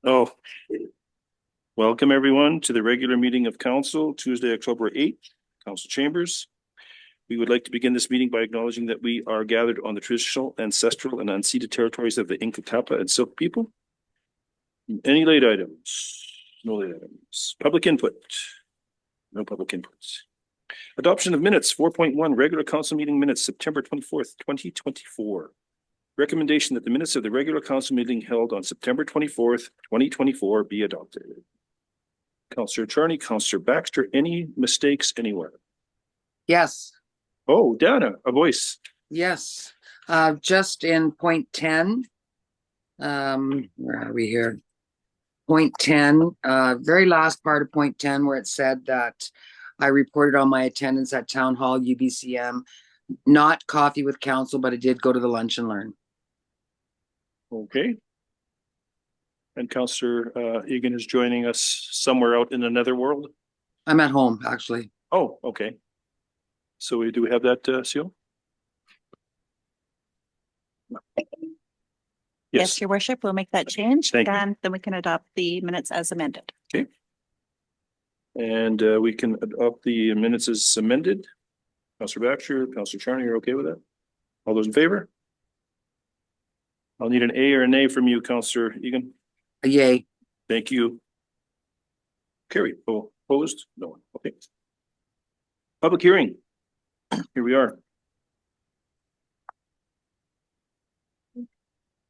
Oh, welcome everyone to the regular meeting of council, Tuesday, October 8th, council chambers. We would like to begin this meeting by acknowledging that we are gathered on the traditional, ancestral, and unceded territories of the Nkatapa and Silk people. Any late items? No late items. Public input? No public inputs. Adoption of minutes, 4.1, regular council meeting minutes, September 24th, 2024. Recommendation that the minutes of the regular council meeting held on September 24th, 2024 be adopted. Councillor Charney, Councillor Baxter, any mistakes anywhere? Yes. Oh, Dana, a voice. Yes. Just in point 10. Where are we here? Point 10, very last part of point 10 where it said that I reported on my attendance at Town Hall UBCM, not coffee with council, but I did go to the lunch and learn. Okay. And Councillor Egan is joining us somewhere out in another world. I'm at home, actually. Oh, okay. So do we have that seal? Yes, Your Worship, we'll make that change. Thank you. And then we can adopt the minutes as amended. Okay. And we can adopt the minutes as amended. Councillor Baxter, Councillor Charney, you're okay with that? All those in favor? I'll need an A or a nay from you, Councillor Egan. A yay. Thank you. Carried. Oh, opposed? No one. Okay. Public hearing. Here we are.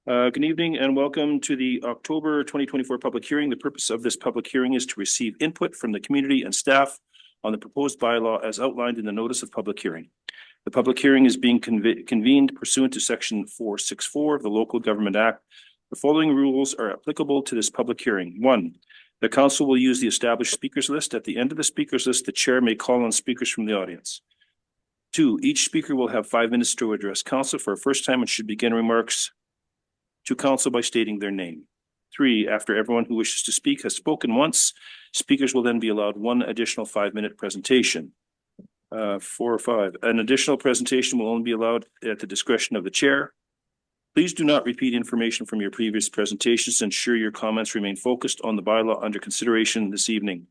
Good evening and welcome to the October 2024 public hearing. The purpose of this public hearing is to receive input from the community and staff on the proposed bylaw as outlined in the notice of public hearing. The public hearing is being convened pursuant to section 464 of the Local Government Act. The following rules are applicable to this public hearing. 1, the council will use the established speakers list. At the end of the speakers list, the chair may call on speakers from the audience. 2, each speaker will have 5 minutes to address council for a first time and should begin remarks to council by stating their name. 3, after everyone who wishes to speak has spoken once, speakers will then be allowed 1 additional 5-minute presentation. 4 or 5, an additional presentation will only be allowed at the discretion of the chair. Please do not repeat information from your previous presentations. Ensure your comments remain focused on the bylaw under consideration this evening.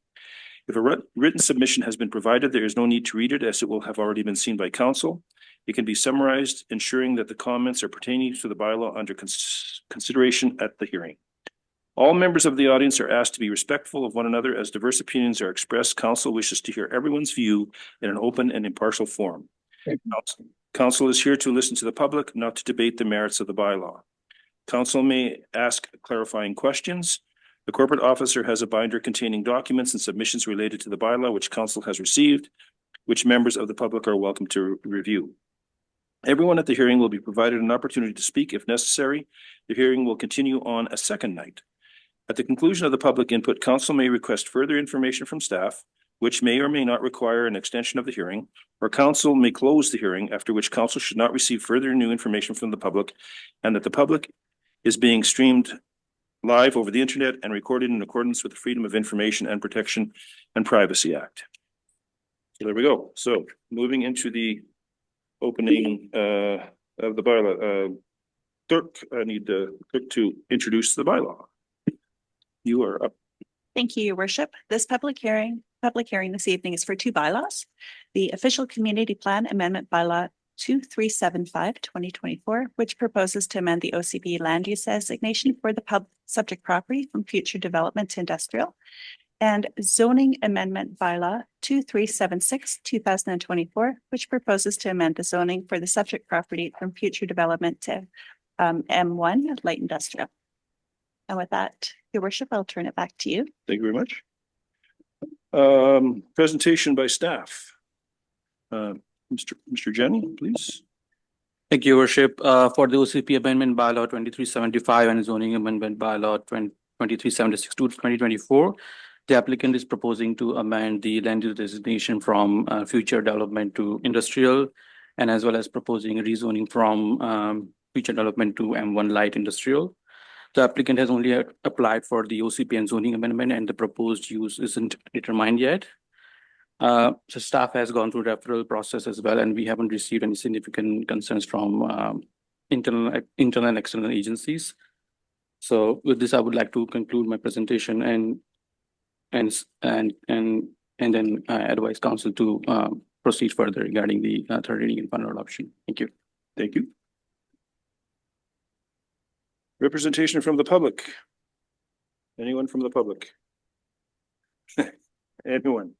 If a written submission has been provided, there is no need to read it as it will have already been seen by council. It can be summarized, ensuring that the comments are pertaining to the bylaw under consideration at the hearing. All members of the audience are asked to be respectful of one another as diverse opinions are expressed. Council wishes to hear everyone's view in an open and impartial forum. Council is here to listen to the public, not to debate the merits of the bylaw. Council may ask clarifying questions. The corporate officer has a binder containing documents and submissions related to the bylaw, which council has received, which members of the public are welcome to review. Everyone at the hearing will be provided an opportunity to speak if necessary. The hearing will continue on a second night. At the conclusion of the public input, council may request further information from staff, which may or may not require an extension of the hearing, or council may close the hearing, after which council should not receive further new information from the public, and that the public is being streamed live over the internet and recorded in accordance with the Freedom of Information and Protection and Privacy Act. So there we go. So moving into the opening of the bylaw. Clerk, I need the clerk to introduce the bylaw. You are up. Thank you, Your Worship. This public hearing this evening is for 2 bylaws. The Official Community Plan Amendment Bylaw 2375/2024, which proposes to amend the OCB land use designation for the subject property from future development to industrial, and Zoning Amendment Bylaw 2376/2024, which proposes to amend the zoning for the subject property from future development to M1 light industrial. And with that, Your Worship, I'll turn it back to you. Thank you very much. Presentation by staff. Mr. Jenny, please. Thank you, Worship. For the OCP Amendment Bylaw 2375 and Zoning Amendment Bylaw 2376/2024, the applicant is proposing to amend the land use designation from future development to industrial, and as well as proposing rezoning from future development to M1 light industrial. The applicant has only applied for the OCP and zoning amendment, and the proposed use isn't determined yet. So staff has gone through referral process as well, and we haven't received any significant concerns from internal and external agencies. So with this, I would like to conclude my presentation and then advise council to proceed further regarding the third reading and final adoption. Thank you. Thank you. Representation from the public. Anyone from the public? Anyone?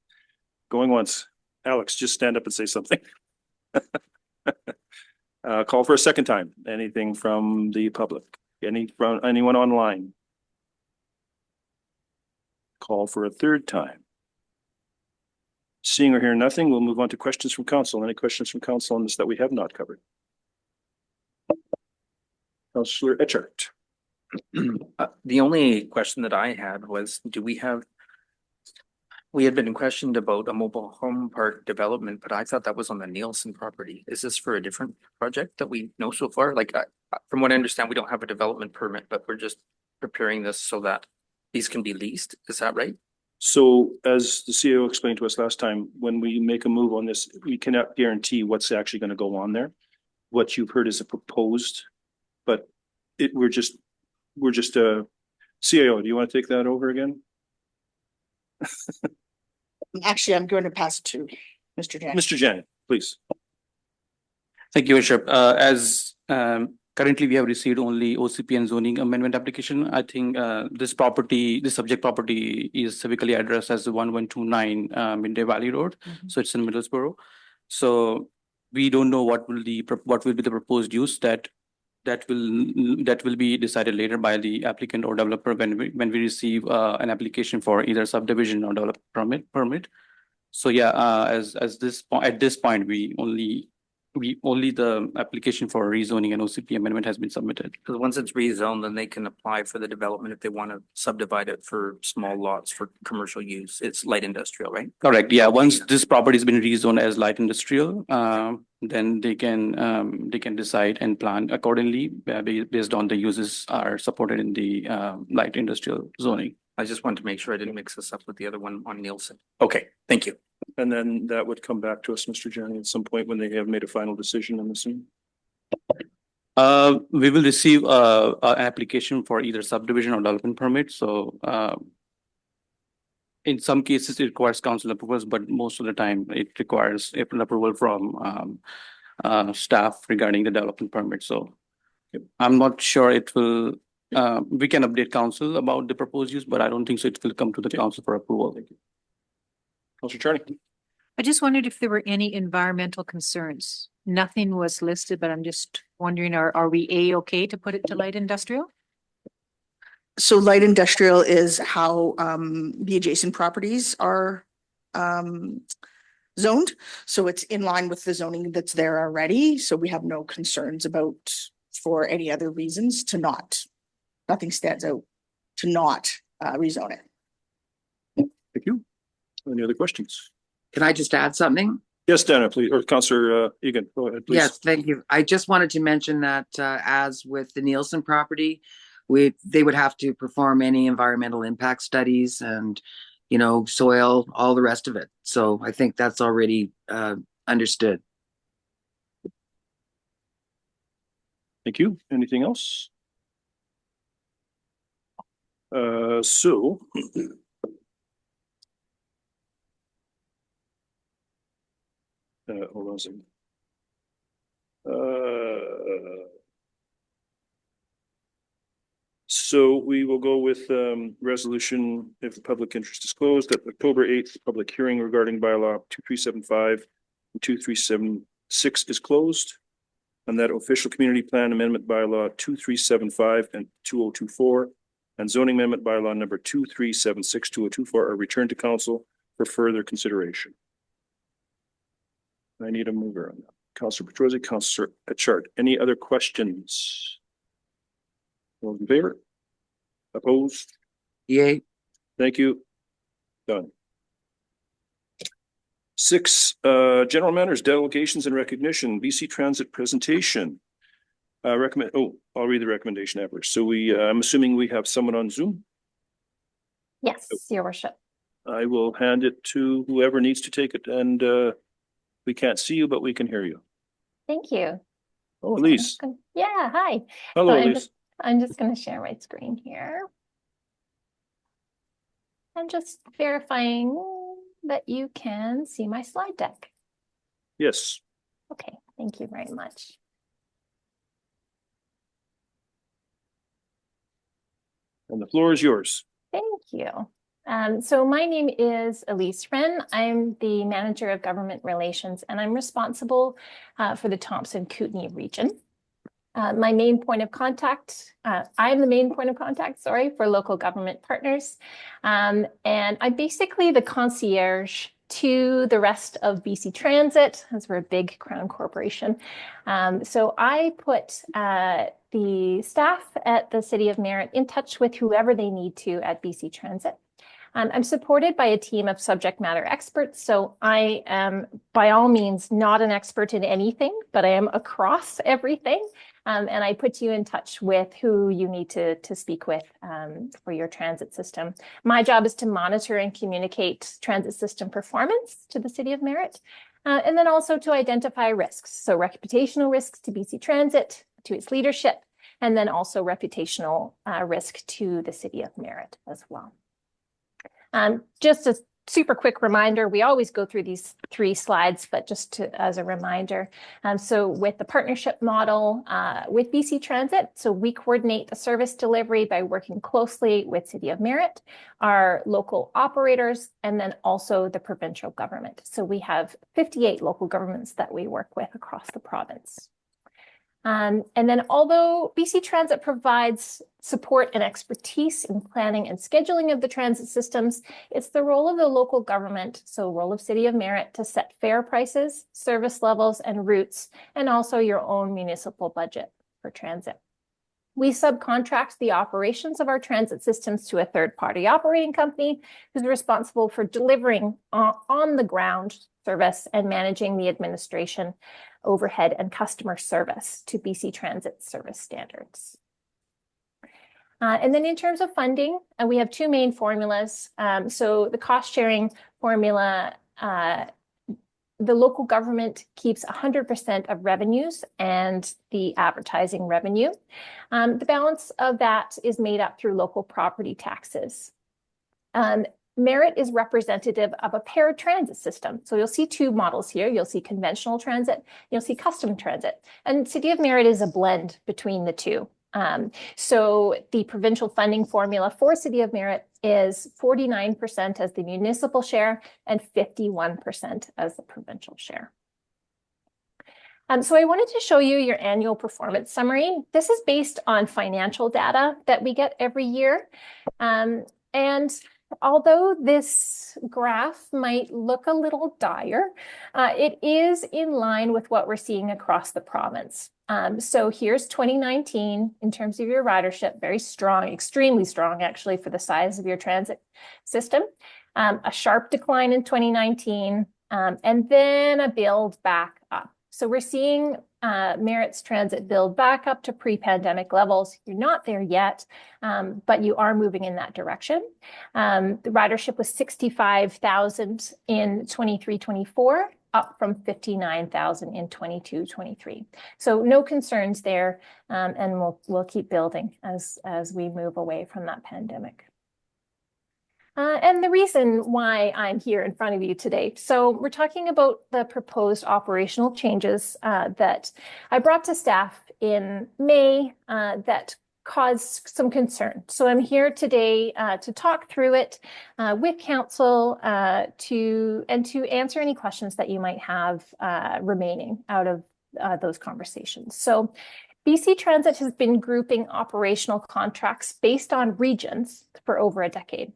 Going once. Alex, just stand up and say something. Call for a second time. Anything from the public? From anyone online? Call for a third time. Seeing or hearing nothing, we'll move on to questions from council. Any questions from council on this that we have not covered? Councillor Etchart. The only question that I had was, we had been questioned about a mobile home park development, but I thought that was on the Nielsen property. Is this for a different project that we know so far? Like, from what I understand, we don't have a development permit, but we're just preparing this so that these can be leased. Is that right? So as the CEO explained to us last time, when we make a move on this, we cannot guarantee what's actually going to go on there. What you've heard is a proposed, but we're just CAO, do you want to take that over again? Actually, I'm going to pass it to Mr. Janet. Mr. Janet, please. Thank you, Bishop. As currently we have received only OCP and zoning amendment application. I think this subject property is civically addressed as 1129 Midday Valley Road. So it's in Middlesbrough. So we don't know what will be the proposed use that will be decided later by the applicant or developer when we receive an application for either subdivision or develop permit. So yeah, at this point, only the application for rezoning and OCP amendment has been submitted. Because once it's rezoned, then they can apply for the development if they want to subdivide it for small lots for commercial use. It's light industrial, right? Correct. Yeah. Once this property has been rezoned as light industrial, then they can decide and plan accordingly based on the uses are supported in the light industrial zoning. I just wanted to make sure I didn't mix this up with the other one on Nielsen. Okay, thank you. And then that would come back to us, Mr. Janet, at some point when they have made a final decision, I'm assuming. We will receive an application for either subdivision or development permit. So in some cases it requires council approvals, but most of the time it requires an approval from staff regarding the development permit. So I'm not sure it will. We can update council about the proposed use, but I don't think so. It will come to the council for approval. Thank you. Councillor Charney. I just wondered if there were any environmental concerns. Nothing was listed, but I'm just wondering, are we A-okay to put it to light industrial? So light industrial is how the adjacent properties are zoned. So it's in line with the zoning that's there already. So we have no concerns about, for any other reasons, to not, nothing stands out to not rezone it. Thank you. Any other questions? Can I just add something? Yes, Dana, please, or Councillor Egan, go ahead, please. Yes, thank you. I just wanted to mention that as with the Nielsen property, they would have to perform any environmental impact studies and, soil, all the rest of it. So I think that's already understood. Thank you. Anything else? Hold on a second. So we will go with resolution, if the public interest is closed, that October 8th, public hearing regarding bylaw 2375 and 2376 is closed. And that official community plan amendment bylaw 2375 and 2024 and zoning amendment bylaw number 2376, 2024 are returned to council for further consideration. I need a mover on that. Councillor Petrosi, Councillor Etchart. Any other questions? All in favor? Opposed? Yay. Thank you. Done. 6, general matters, delegations and recognition, BC Transit presentation. I'll read the recommendation afterwards. So I'm assuming we have someone on Zoom. Yes, Your Worship. I will hand it to whoever needs to take it, and we can't see you, but we can hear you. Thank you. Oh, Elise. Yeah, hi. Hello, So I'm Elise. just- I'm just going to share my screen here. And just verifying that you can see my slide deck. Yes. Okay, thank you very much. And the floor is yours. Thank you. So my name is Elise Wren. I'm the Manager of Government Relations, and I'm responsible for the Thompson Kootenay region. My main point of contact, I'm the main point of contact, sorry, for local government partners. And I'm basically the concierge to the rest of BC Transit, as we're a big Crown corporation. So I put the staff at the City of Merritt in touch with whoever they need to at BC Transit. I'm supported by a team of subject matter experts. So I am by all means not an expert in anything, but I am across everything. And I put you in touch with who you need to speak with for your transit system. My job is to monitor and communicate transit system performance to the City of Merritt, and then also to identify risks. So reputational risks to BC Transit, to its leadership, and then also reputational risk to the City of Merritt as well. Just a super quick reminder, we always go through these 3 slides, but just as a reminder. So with the partnership model with BC Transit, so we coordinate the service delivery by working closely with City of Merritt, our local operators, and then also the provincial government. So we have 58 local governments that we work with across the province. And then although BC Transit provides support and expertise in planning and scheduling of the transit systems, it's the role of the local government, so role of City of Merritt, to set fare prices, service levels, and routes, and also your own municipal budget for transit. We subcontract the operations of our transit systems to a third-party operating company who's responsible for delivering on the ground service and managing the administration, overhead, and customer service to BC Transit service standards. And then in terms of funding, we have 2 main formulas. So the cost sharing formula, the local government keeps 100% of revenues and the advertising revenue. The balance of that is made up through local property taxes. Merritt is representative of a paired transit system. So you'll see 2 models here. You'll see conventional transit, you'll see custom transit. And City of Merritt is a blend between the 2. So the provincial funding formula for City of Merritt is 49% as the municipal share and 51% as the provincial share. So I wanted to show you your annual performance summary. This is based on financial data that we get every year. And although this graph might look a little dire, it is in line with what we're seeing across the province. So here's 2019 in terms of your ridership, very strong, extremely strong actually for the size of your transit system. A sharp decline in 2019, and then a build back up. So we're seeing Merritt's transit build back up to pre-pandemic levels. You're not there yet, but you are moving in that direction. The ridership was 65,000 in 23-24, up from 59,000 in 22-23. So no concerns there, and we'll keep building as we move away from that pandemic. And the reason why I'm here in front of you today. So we're talking about the proposed operational changes that I brought to staff in May that caused some concern. So I'm here today to talk through it with council to answer any questions that you might have remaining out of those conversations. So BC Transit has been grouping operational contracts based on regions for over a decade.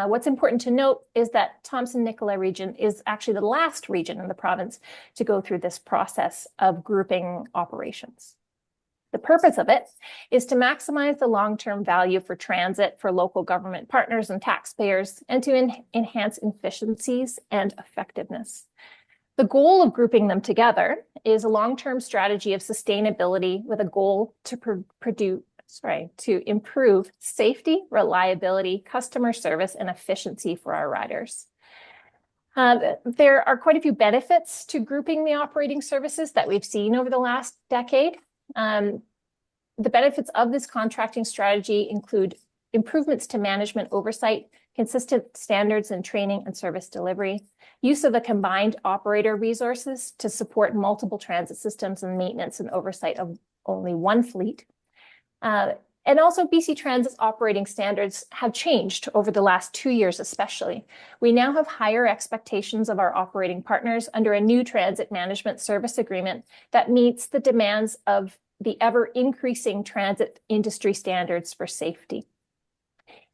What's important to note is that Thompson-Nicola region is actually the last region in the province to go through this process of grouping operations. The purpose of it is to maximize the long-term value for transit for local government partners and taxpayers, and to enhance efficiencies and effectiveness. The goal of grouping them together is a long-term strategy of sustainability with a goal to improve safety, reliability, customer service, and efficiency for our riders. There are quite a few benefits to grouping the operating services that we've seen over the last decade. The benefits of this contracting strategy include improvements to management oversight, consistent standards in training and service delivery, use of the combined operator resources to support multiple transit systems and maintenance and oversight of only one fleet. And also BC Transit's operating standards have changed over the last 2 years, especially. We now have higher expectations of our operating partners under a new transit management service agreement that meets the demands of the ever increasing transit industry standards for safety.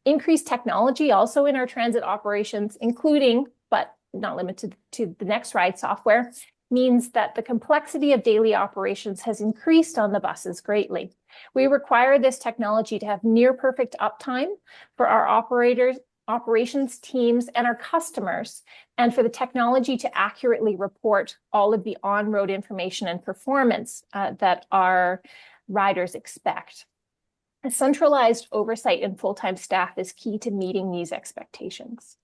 Increased technology also in our transit operations, including, but not limited to the Next Ride software, means that the complexity of daily operations has increased on the buses greatly. We require this technology to have near perfect uptime for our operators, operations teams, and our customers, and for the technology to accurately report all of the on-road information and performance that our riders expect. A centralized oversight and full-time staff is key to meeting these expectations.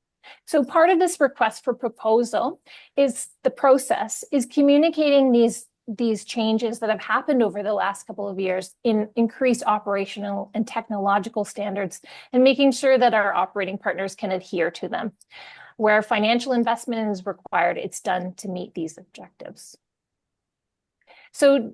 So part of this request for proposal is the process, is communicating these changes that have happened over the last couple of years in increased operational and technological standards, and making sure that our operating partners can adhere to them. Where financial investment is required, it's done to meet these objectives. So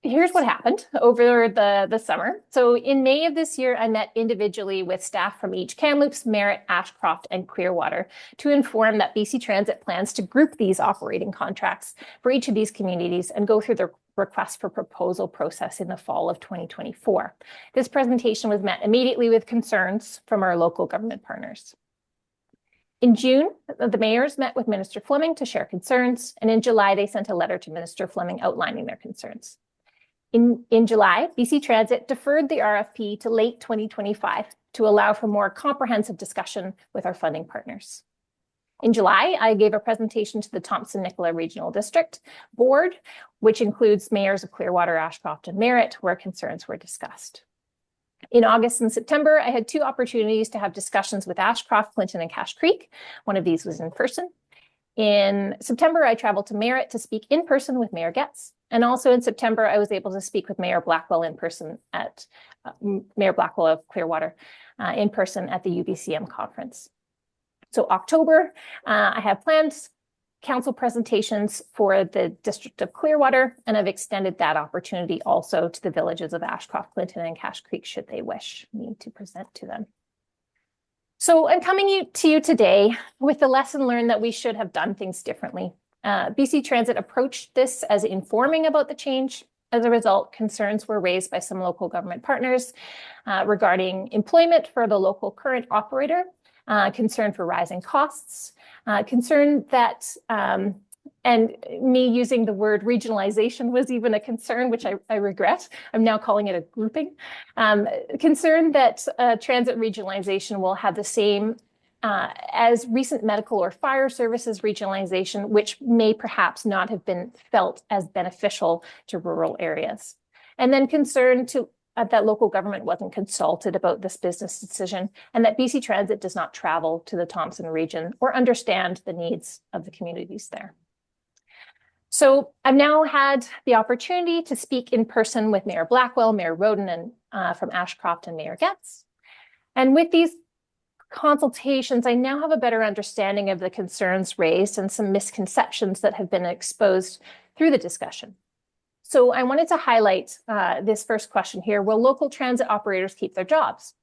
here's what happened over the summer. So in May of this year, I met individually with staff from each Kamloops, Merritt, Ashcroft, and Clearwater to inform that BC Transit plans to group these operating contracts for each of these communities and go through the request for proposal process in the fall of 2024. This presentation was met immediately with concerns from our local government partners. In June, the mayors met with Minister Fleming to share concerns, and in July, they sent a letter to Minister Fleming outlining their concerns. In July, BC Transit deferred the RFP to late 2025 to allow for more comprehensive discussion with our funding partners. In July, I gave a presentation to the Thompson-Nicola Regional District Board, which includes mayors of Clearwater, Ashcroft, and Merritt, where concerns were discussed. In August and September, I had 2 opportunities to have discussions with Ashcroft, Clinton, and Cache Creek. One of these was in person. In September, I traveled to Merritt to speak in person with Mayor Getz. And also in September, I was able to speak with Mayor Blackwell in person at Mayor Blackwell of Clearwater in person at the UBCM conference. So October, I have planned council presentations for the District of Clearwater, and I've extended that opportunity also to the villages of Ashcroft, Clinton, and Cache Creek, should they wish me to present to them. So I'm coming to you today with the lesson learned that we should have done things differently. BC Transit approached this as informing about the change. As a result, concerns were raised by some local government partners regarding employment for the local current operator, concern for rising costs, concern that, and me using the word regionalization was even a concern, which I regret. I'm now calling it a grouping. Concern that transit regionalization will have the same as recent medical or fire services regionalization, which may perhaps not have been felt as beneficial to rural areas. And then concern that local government wasn't consulted about this business decision, and that BC Transit does not travel to the Thompson region or understand the needs of the communities there. So I've now had the opportunity to speak in person with Mayor Blackwell, Mayor Roden, and from Ashcroft, and Mayor Getz. And with these consultations, I now have a better understanding of the concerns raised and some misconceptions that have been exposed through the discussion. So I wanted to highlight this first question here. Will local transit operators keep their jobs?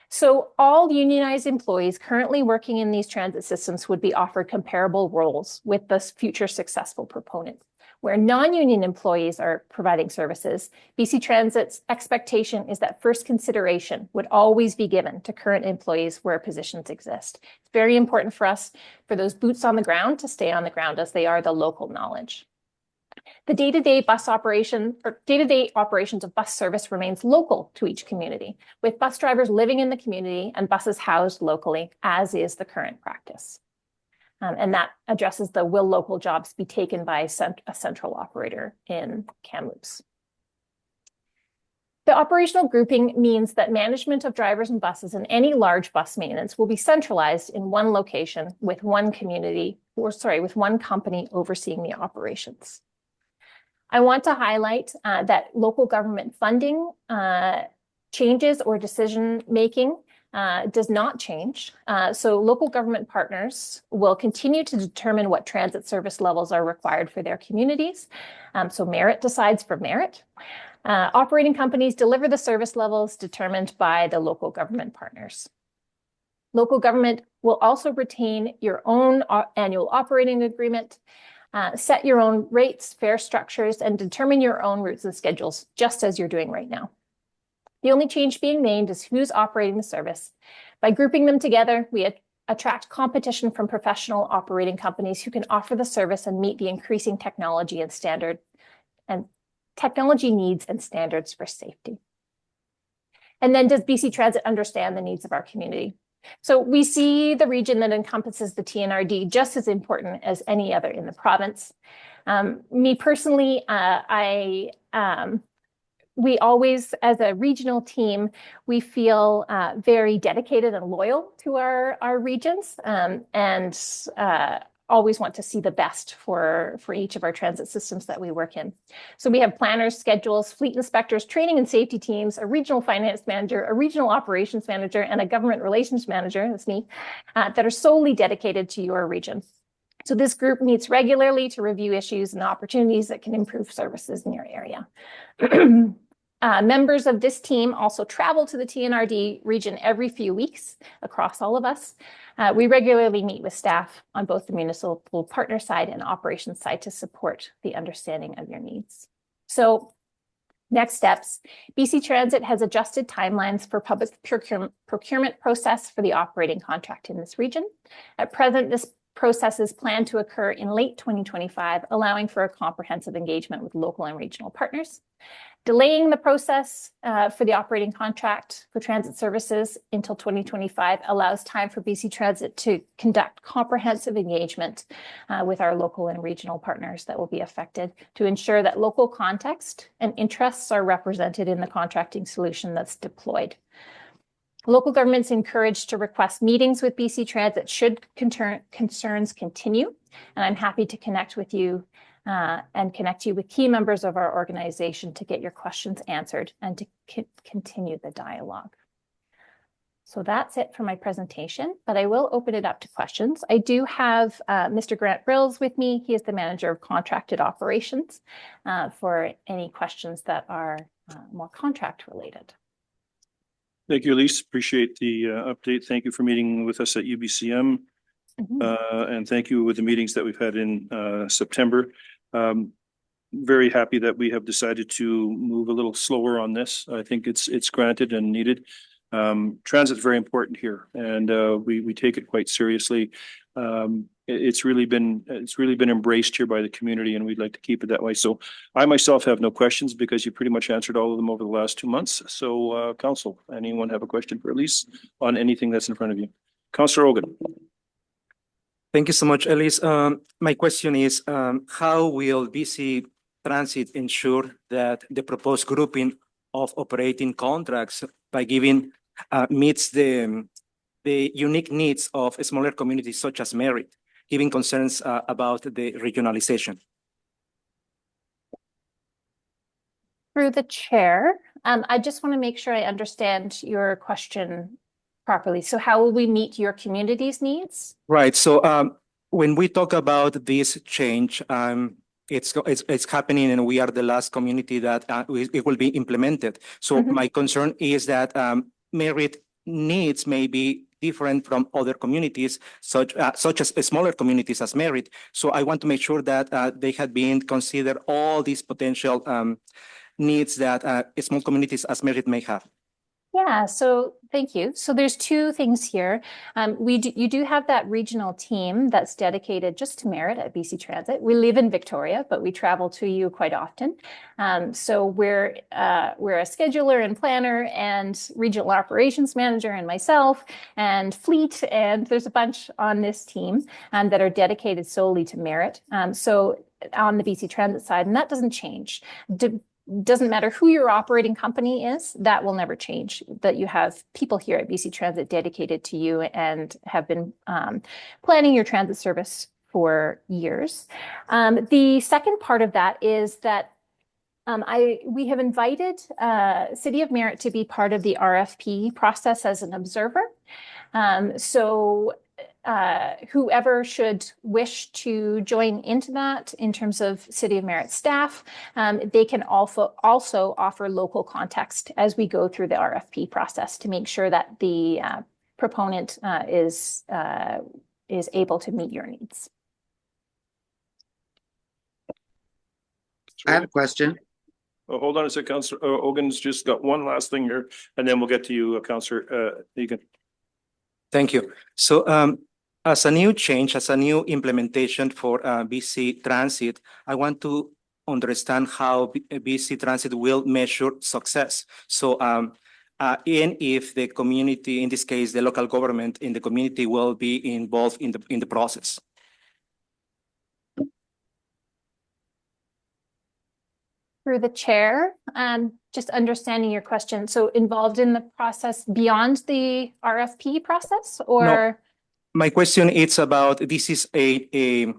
So all unionized employees currently working in these transit systems would be offered comparable roles with the future successful proponent. Where non-union employees are providing services, BC Transit's expectation is that first consideration would always be given to current employees where positions exist. It's very important for us, for those boots on the ground, to stay on the ground, as they are the local knowledge. The day-to-day bus operation or day-to-day operations of bus service remains local to each community, with bus drivers living in the community and buses housed locally, as is the current practice. And that addresses the will local jobs be taken by a central operator in Kamloops. The operational grouping means that management of drivers and buses and any large bus maintenance will be centralized in one location with one company overseeing the operations. I want to highlight that local government funding changes or decision-making does not change. So local government partners will continue to determine what transit service levels are required for their communities. So Merit decides for Merit. Operating companies deliver the service levels determined by the local government partners. Local government will also retain your own annual operating agreement, set your own rates, fare structures, and determine your own routes and schedules, just as you're doing right now. The only change being made is who's operating the service. By grouping them together, we attract competition from professional operating companies who can offer the service and meet the increasing technology needs and standards for safety. And then does BC Transit understand the needs of our community? So we see the region that encompasses the TNRD just as important as any other in the province. Me personally, we always, as a regional team, we feel very dedicated and loyal to our regions, and always want to see the best for each of our transit systems that we work in. So we have planners, schedules, fleet inspectors, training and safety teams, a regional finance manager, a regional operations manager, and a government relations manager, that's me, that are solely dedicated to your region. So this group meets regularly to review issues and opportunities that can improve services in your area. Members of this team also travel to the TNRD region every few weeks across all of us. We regularly meet with staff on both the municipal partner side and operations side to support the understanding of your needs. So next steps, BC Transit has adjusted timelines for public procurement process for the operating contract in this region. At present, this process is planned to occur in late 2025, allowing for a comprehensive engagement with local and regional partners. Delaying the process for the operating contract for transit services until 2025 allows time for BC Transit to conduct comprehensive engagement with our local and regional partners that will be affected to ensure that local context and interests are represented in the contracting solution that's deployed. Local governments encouraged to request meetings with BC Transit should concerns continue, and I'm happy to connect with you and connect you with key members of our organization to get your questions answered and to continue the dialogue. So that's it for my presentation, but I will open it up to questions. I do have Mr. Grant Brills with me. He is the manager of contracted operations for any questions that are more contract related. Thank you, Elise. Appreciate the update. Thank you for meeting with us at UBCM. And thank you with the meetings that we've had in September. Very happy that we have decided to move a little slower on this. I think it's granted and needed. Transit is very important here, and we take it quite seriously. It's really been embraced here by the community, and we'd like to keep it that way. So I myself have no questions because you pretty much answered all of them over the last 2 months. So Council, anyone have a question for Elise on anything that's in front of you? Councillor Ogan. Thank you so much, Elise. My question is, how will BC Transit ensure that the proposed grouping of operating contracts by giving meets the unique needs of smaller communities such as Merit, giving concerns about the regionalization? Through the chair, I just want to make sure I understand your question properly. So how will we meet your community's needs? Right. So when we talk about this change, it's happening, and we are the last community that it will be implemented. So my concern is that Merit needs may be different from other communities, such as smaller communities as Merit. So I want to make sure that they had been considered all these potential needs that small communities as Merit may have. Yeah, so thank you. So there's two things here. You do have that regional team that's dedicated just to Merit at BC Transit. We live in Victoria, but we travel to you quite often. So we're a scheduler and planner and regional operations manager and myself and fleet, and there's a bunch on this team that are dedicated solely to Merit. So on the BC Transit side, and that doesn't change. Doesn't matter who your operating company is, that will never change, that you have people here at BC Transit dedicated to you and have been planning your transit service for years. The second part of that is that We have invited City of Merritt to be part of the RFP process as an observer. So whoever should wish to join into that in terms of City of Merritt staff, they can also offer local context as we go through the RFP process to make sure that the proponent is able to meet your needs. I have a question. Oh, hold on a second, Councillor Ogan's just got one last thing here, and then we'll get to you, Councillor Egan. Thank you. So as a new change, as a new implementation for BC Transit, I want to understand how BC Transit will measure success. So and if the community, in this case, the local government in the community will be involved in the process. Through the chair, just understanding your question. So involved in the process beyond the RFP process, or? My question is about this is a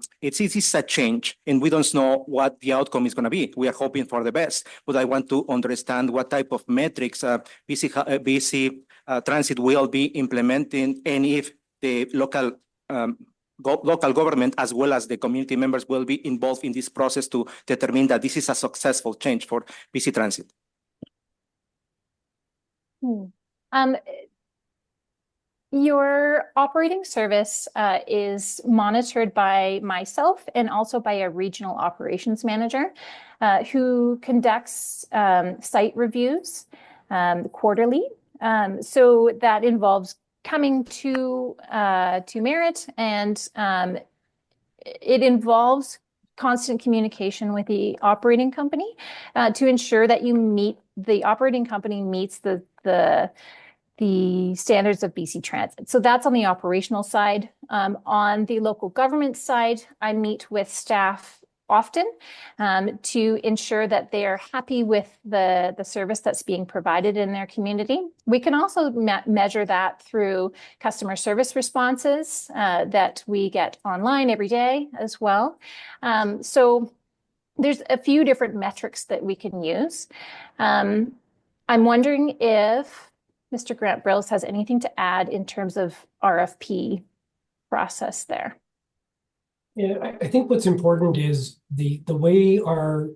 change, and we don't know what the outcome is going to be. We are hoping for the best, but I want to understand what type of metrics BC Transit will be implementing, and if the local government as well as the community members will be involved in this process to determine that this is a successful change for BC Transit. Your operating service is monitored by myself and also by a regional operations manager who conducts site reviews quarterly. So that involves coming to Merritt, and it involves constant communication with the operating company to ensure that the operating company meets the standards of BC Transit. So that's on the operational side. On the local government side, I meet with staff often to ensure that they are happy with the service that's being provided in their community. We can also measure that through customer service responses that we get online every day as well. So there's a few different metrics that we can use. I'm wondering if Mr. Grant Brills has anything to add in terms of RFP process there. Yeah, I think what's important is the way our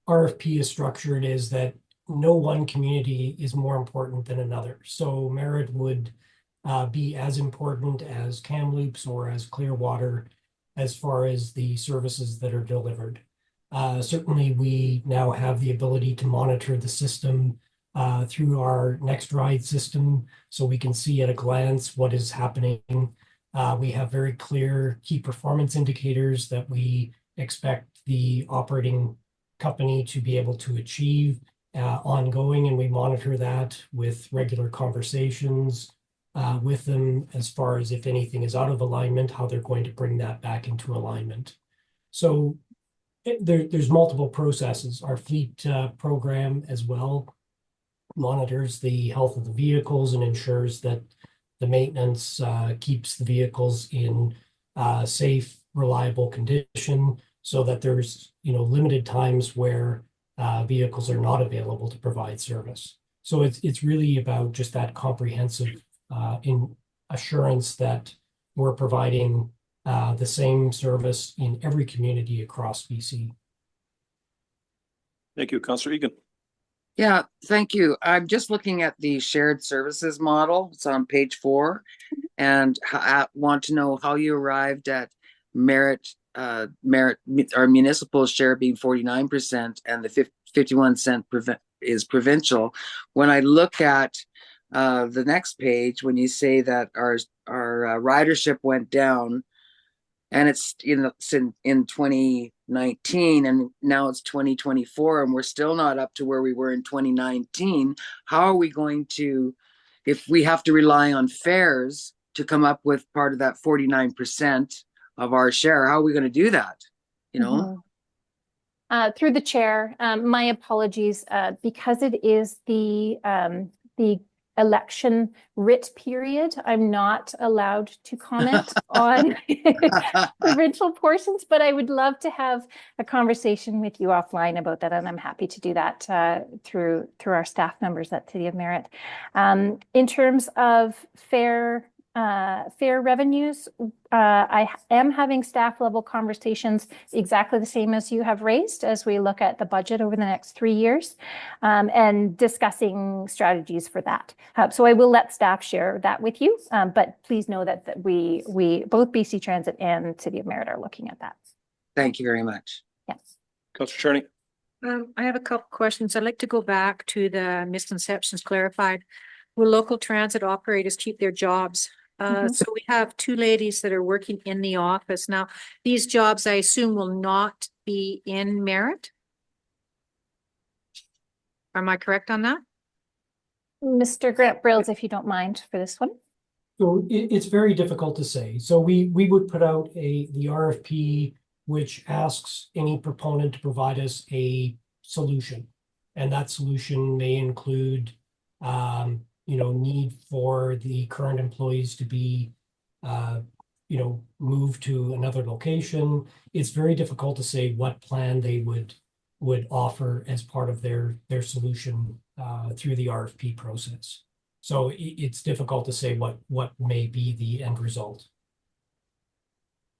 RFP is structured is that no one community is more important than another. So Merritt would be as important as Kamloops or as Clearwater as far as the services that are delivered. Certainly, we now have the ability to monitor the system through our Next Ride system, so we can see at a glance what is happening. We have very clear key performance indicators that we expect the operating company to be able to achieve ongoing, and we monitor that with regular conversations with them as far as if anything is out of alignment, how they're going to bring that back into alignment. So there's multiple processes. Our fleet program as well monitors the health of the vehicles and ensures that the maintenance keeps the vehicles in safe, reliable condition, so that there's limited times where vehicles are not available to provide service. So it's really about just that comprehensive assurance that we're providing the same service in every community across BC. Thank you, Councillor Egan. Yeah, thank you. I'm just looking at the shared services model. It's on page 4, and I want to know how you arrived at Merritt, our municipal share being 49% and the 51 cent is provincial. When I look at the next page, when you say that our ridership went down, and it's in 2019, and now it's 2024, and we're still not up to where we were in 2019. How are we going to, if we have to rely on fares to come up with part of that 49% of our share, how are we going to do that? Through the chair, my apologies, because it is the election writ period. I'm not allowed to comment on provincial portions, but I would love to have a conversation with you offline about that, and I'm happy to do that through our staff members at City of Merritt. In terms of fair revenues, I am having staff level conversations exactly the same as you have raised as we look at the budget over the next 3 years, and discussing strategies for that. So I will let staff share that with you, but please know that we both BC Transit and City of Merritt are looking at that. Thank you very much. Yes. Councillor Charney. I have a couple questions. I'd like to go back to the misconceptions clarified. Will local transit operators keep their jobs? So we have 2 ladies that are working in the office. Now, these jobs, I assume, will not be in Merritt? Am I correct on that? Mr. Grant Brills, if you don't mind for this one. So it's very difficult to say. So we would put out the RFP, which asks any proponent to provide us a solution. And that solution may include, need for the current employees to be, moved to another location. It's very difficult to say what plan they would offer as part of their solution through the RFP process. So it's difficult to say what may be the end result.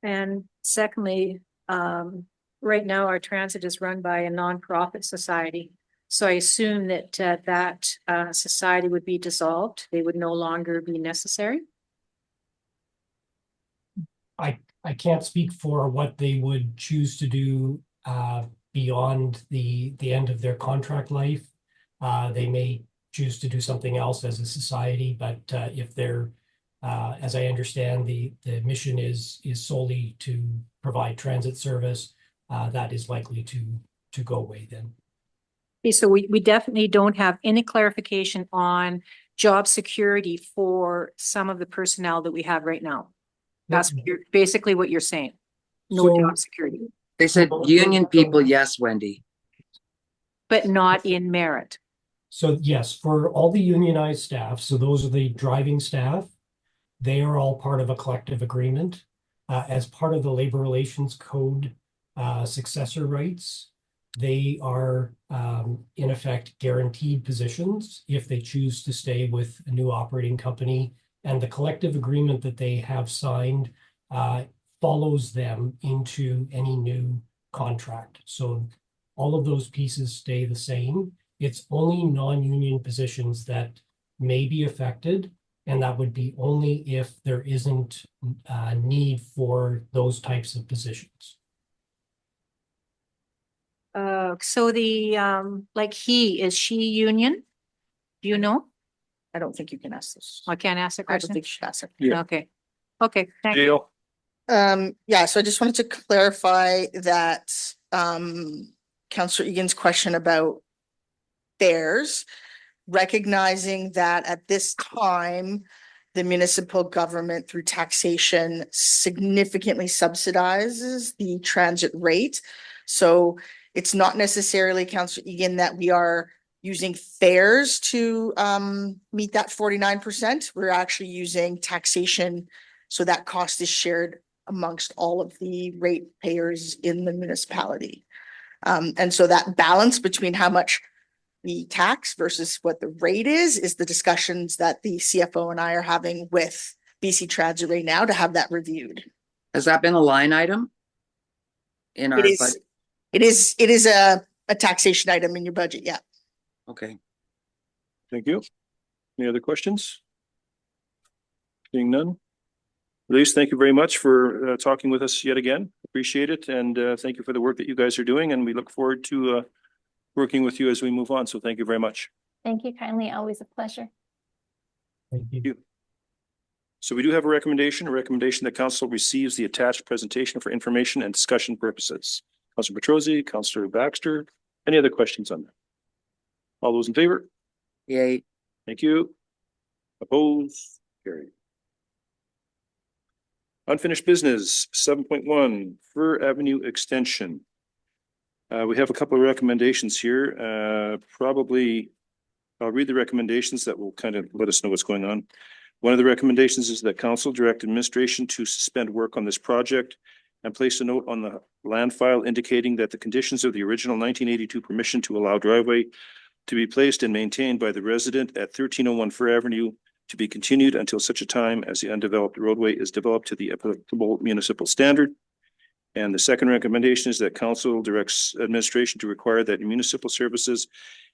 And secondly, right now our transit is run by a nonprofit society. So I assume that that society would be dissolved. They would no longer be necessary. I can't speak for what they would choose to do beyond the end of their contract life. They may choose to do something else as a society, but if they're, as I understand, the mission is solely to provide transit service, that is likely to go away then. Okay, so we definitely don't have any clarification on job security for some of the personnel that we have right now. That's basically what you're saying. No job security. They said union people, yes, Wendy. But not in Merritt. So yes, for all the unionized staff, so those are the driving staff, they are all part of a collective agreement. As part of the Labor Relations Code successor rights, they are in effect guaranteed positions if they choose to stay with a new operating company, and the collective agreement that they have signed follows them into any new contract. So all of those pieces stay the same. It's only non-union positions that may be affected, and that would be only if there isn't a need for those types of positions. So the is she union? Do you know? I don't think you can ask this. I can't ask a I don't question. think you should ask it. Yeah. Okay. Thank you. Gail. Yeah, so I just wanted to clarify that Councillor Egan's question about fares, recognizing that at this time, the municipal government through taxation significantly subsidizes the transit rate. So it's not necessarily, Councillor Egan, that we are using fares to meet that 49%. We're actually using taxation, so that cost is shared amongst all of the rate payers in the municipality. And so that balance between how much we tax versus what the rate is the discussions that the CFO and I are having with BC Transit right now to have that reviewed. Has that been a line item in our budget? It is a taxation item in your budget, yeah. Okay. Thank you. Any other questions? Seeing none. Elise, thank you very much for talking with us yet again. Appreciate it. And thank you for the work that you guys are doing. And we look forward to working with you as we move on. So thank you very much. Thank you kindly. Always a pleasure. Thank you. So we do have a recommendation that council receives the attached presentation for information and discussion purposes. Councillor Petrosi, Councillor Baxter, any other questions on that? All those in favor? Yay. Thank you. Opposed? Carried. Unfinished business, 7.1, Fir Avenue Extension. We have a couple of recommendations here. Probably I'll read the recommendations that will kind of let us know what's going on. One of the recommendations is that council direct administration to suspend work on this project and place a note on the land file indicating that the conditions of the original 1982 permission to allow driveway to be placed and maintained by the resident at 1301 Fir Avenue to be continued until such a time as the undeveloped roadway is developed to the applicable municipal standard. And the second recommendation is that council directs administration to require that municipal services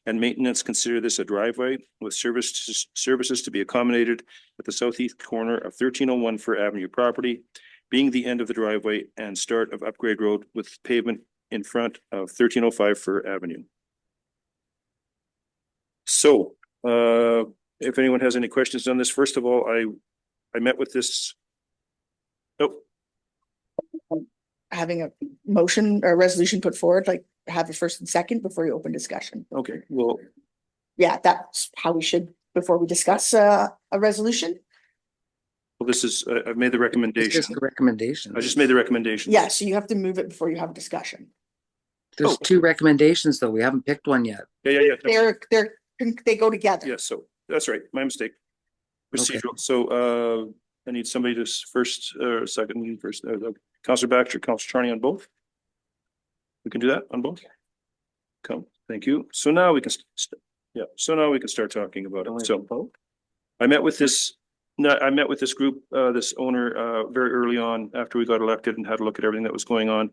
and maintenance consider this a driveway with services to be accommodated at the southeast corner of 1301 Fir Avenue property, being the end of the driveway and start of Upgrade Road with pavement in front of 1305 Fir Avenue. So, if anyone has any questions on this, first of all, I met with this. Oh, Having a motion or resolution put forward, like have a first and second before you open discussion. okay, well, Yeah, that's how we should, before we discuss a resolution. this is, I've made the It's recommendation. just a recommendation. I just made the recommendation. Yeah, so you have to move it before you have a discussion. There's two recommendations, though. We haven't picked one yet. Yeah. They go together. Yeah, so that's right. My mistake. Procedural. So, I need somebody to first, second, first, Councillor Baxter, Councillor Charney on both. We can do that on both? Come, thank you. So now we can, so now we can start talking about it. So I met with this, I met with this group, this owner, very early on after we got elected and had a look at everything that was going on.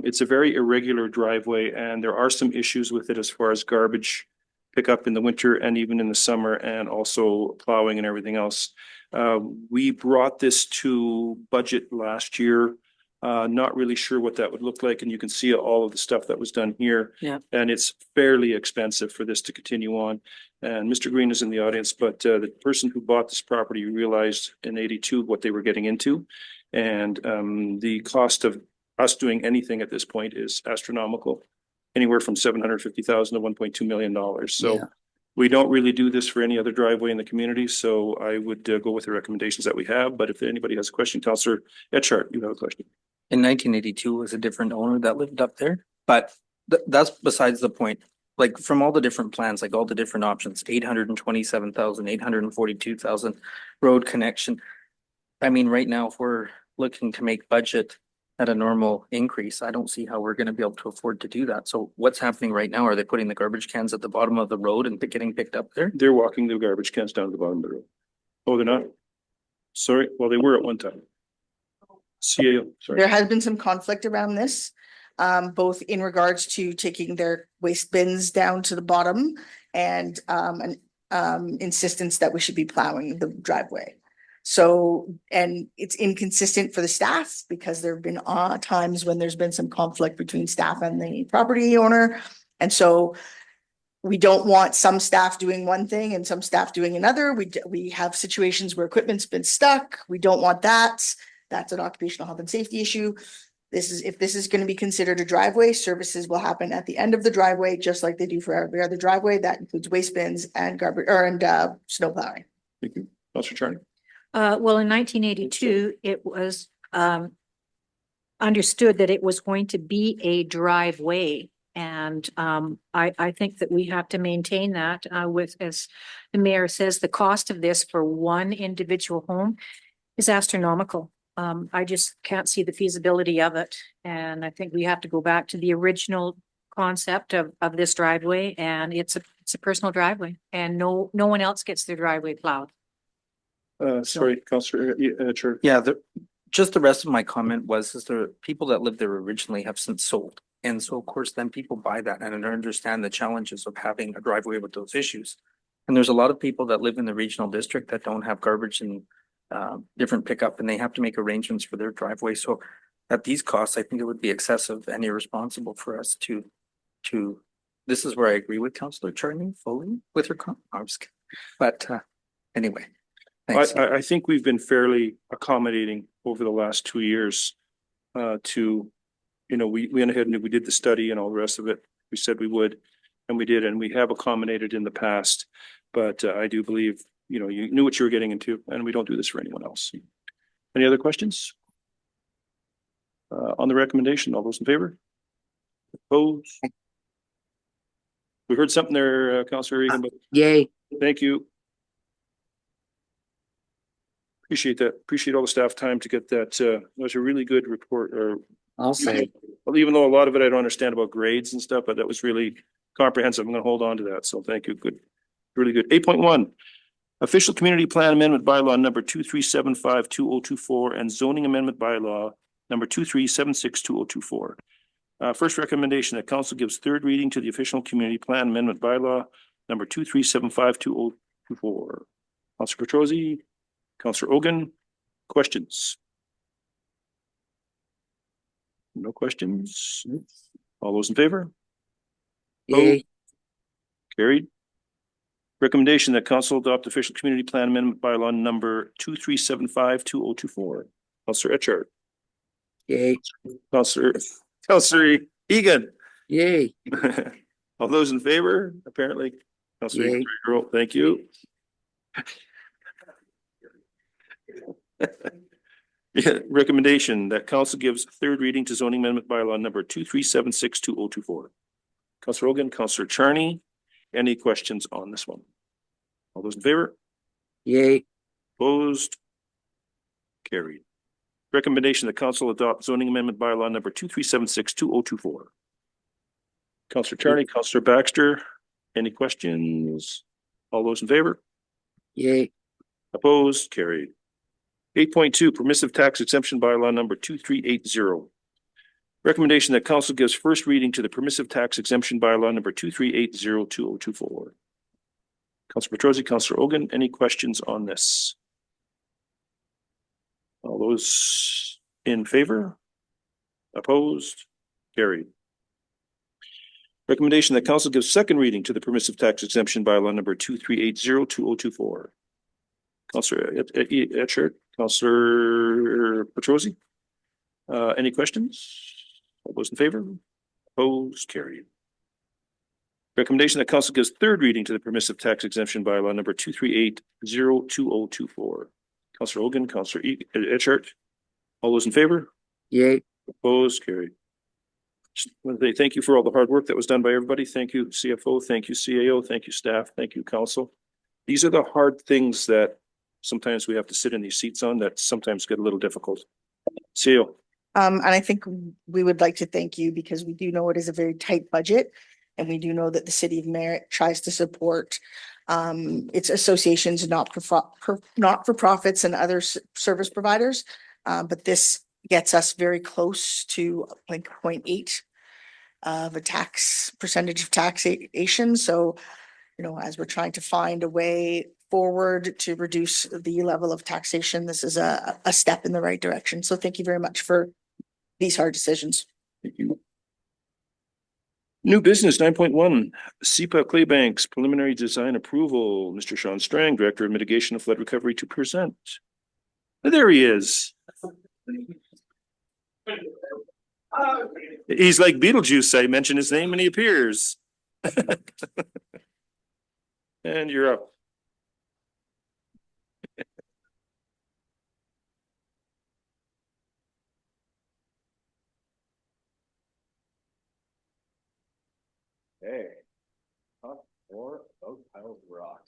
It's a very irregular driveway and there are some issues with it as far as garbage pickup in the winter and even in the summer and also plowing and everything else. We brought this to budget last year. Not really sure what that would look like. And you can see all of the stuff that was done here. Yeah. And it's fairly expensive for this to continue on. And Mr. Green is in the audience, but the person who bought this property realized in 82 what they were getting into. And the cost of us doing anything at this point is astronomical, anywhere from $750,000 to $1.2 million. So Yeah. we don't really do this for any other driveway in the community. So I would go with the recommendations that we have. But if anybody has a question, Councillor Etchart, you have a question. In 1982 was a different owner that lived up there, but that's besides the point. Like from all the different plans, like all the different options, 827,000, 842,000 road connection. I mean, right now, if we're looking to make budget at a normal increase, I don't see how we're gonna be able to afford to do that. So what's happening right now? Are they putting the garbage cans at the bottom of the road and getting picked up there? They're walking the garbage cans down to the bottom of the road. Oh, they're not? Sorry, well, they were at one time. CAO, sorry. There has been some conflict around this, both in regards to taking their waste bins down to the bottom and an insistence that we should be plowing the driveway. So, and it's inconsistent for the staff because there have been times when there's been some conflict between staff and the property owner. And so we don't want some staff doing one thing and some staff doing another. We have situations where equipment's been stuck. We don't want that. That's an occupational health and safety issue. If this is going to be considered a driveway, services will happen at the end of the driveway, just like they do for every other driveway. That includes waste bins and garbage and snow plowing. Thank you. Councillor Charney. Well, in 1982, it was understood that it was going to be a driveway. And I think that we have to maintain that with, as the mayor says, the cost of this for one individual home is astronomical. I just can't see the feasibility of it. And I think we have to go back to the original concept of this driveway, and it's a personal driveway, and no one else gets their driveway plowed. Sorry, Councillor Etchart. Yeah, just the rest of my comment was, is the people that lived there originally have since sold. And so of course, then people buy that and understand the challenges of having a driveway with those issues. And there's a lot of people that live in the regional district that don't have garbage and different pickup, and they have to make arrangements for their driveway. So at these costs, I think it would be excessive and irresponsible for us to, this is where I agree with Councillor Charney fully with her comments. But anyway. Thanks. I think we've been fairly accommodating over the last 2 years to, you know, we went ahead and we did the study and all the rest of it. We said we would, and we did, and we have accommodated in the past. But I do believe, you know, you knew what you were getting into, and we don't do this for anyone else. Any other questions? On the recommendation, all those in favor? Opposed? We heard something there, Councillor Egan, but Yay. thank you. Appreciate that. Appreciate all the staff time to get that. That was a really good report, or I'll say. well, even though a lot of it I don't understand about grades and stuff, but that was really comprehensive. I'm gonna hold on to that. So thank you. Good. Really good. 8.1. Official Community Plan Amendment Bylaw number 23752024 and zoning amendment bylaw number 23762024. First recommendation that council gives third reading to the official community plan amendment bylaw number 23752024. Councillor Petrosi, Councillor Ogun, questions? No questions? All those in favor? Yay. Carried. Recommendation that council adopt official community plan amendment bylaw number 23752024. Councillor Etchart, Yay. Councillor Egan. Yay. All those in favor? Apparently, Councillor Yay. Egan, thank you. Yeah, recommendation that council gives third reading to zoning amendment bylaw number 23762024. Councillor Ogun, Councillor Charney, any questions on this one? All those in favor? Yay. Opposed? Carried. Recommendation that council adopt zoning amendment bylaw number 23762024. Councillor Charney, Councillor Baxter, any questions? All those in favor? Yay. Opposed? Carried. 8.2 permissive tax exemption bylaw number 2380. Recommendation that council gives first reading to the permissive tax exemption bylaw number 23802024. Councillor Petrosi, Councillor Ogun, any questions on this? All those in favor? Opposed? Carried. Recommendation that council gives second reading to the permissive tax exemption bylaw number 23802024. Councillor Etchart, Councillor Petrosi, any questions? All those in favor? Opposed? Carried. Recommendation that council gives third reading to the permissive tax exemption bylaw number 23802024. Councillor Ogun, Councillor Etchart, all those in favor? Yay. Opposed? Carried. Just want to say thank you for all the hard work that was done by everybody. Thank you, CFO. Thank you, CAO. Thank you, staff. Thank you, council. These are the hard things that sometimes we have to sit in these seats on that sometimes get a little difficult. CAO. And I think we would like to thank you because we do know it is a very tight budget. And we do know that the city of Merritt tries to support its associations, not for profits and other service providers. But this gets us very close to like 0.8 of a percentage of taxation. So, you know, as we're trying to find a way forward to reduce the level of taxation, this is a step in the right direction. So thank you very much for these hard decisions. Thank you. New business 9.1, SEPA Claybanks preliminary design approval. Mr. Sean Strang, Director of Mitigation of Flood Recovery, to present. There he is. He's like Beetlejuice. I mention his name and he appears. And you're up. Hey, top four of Piles Rock.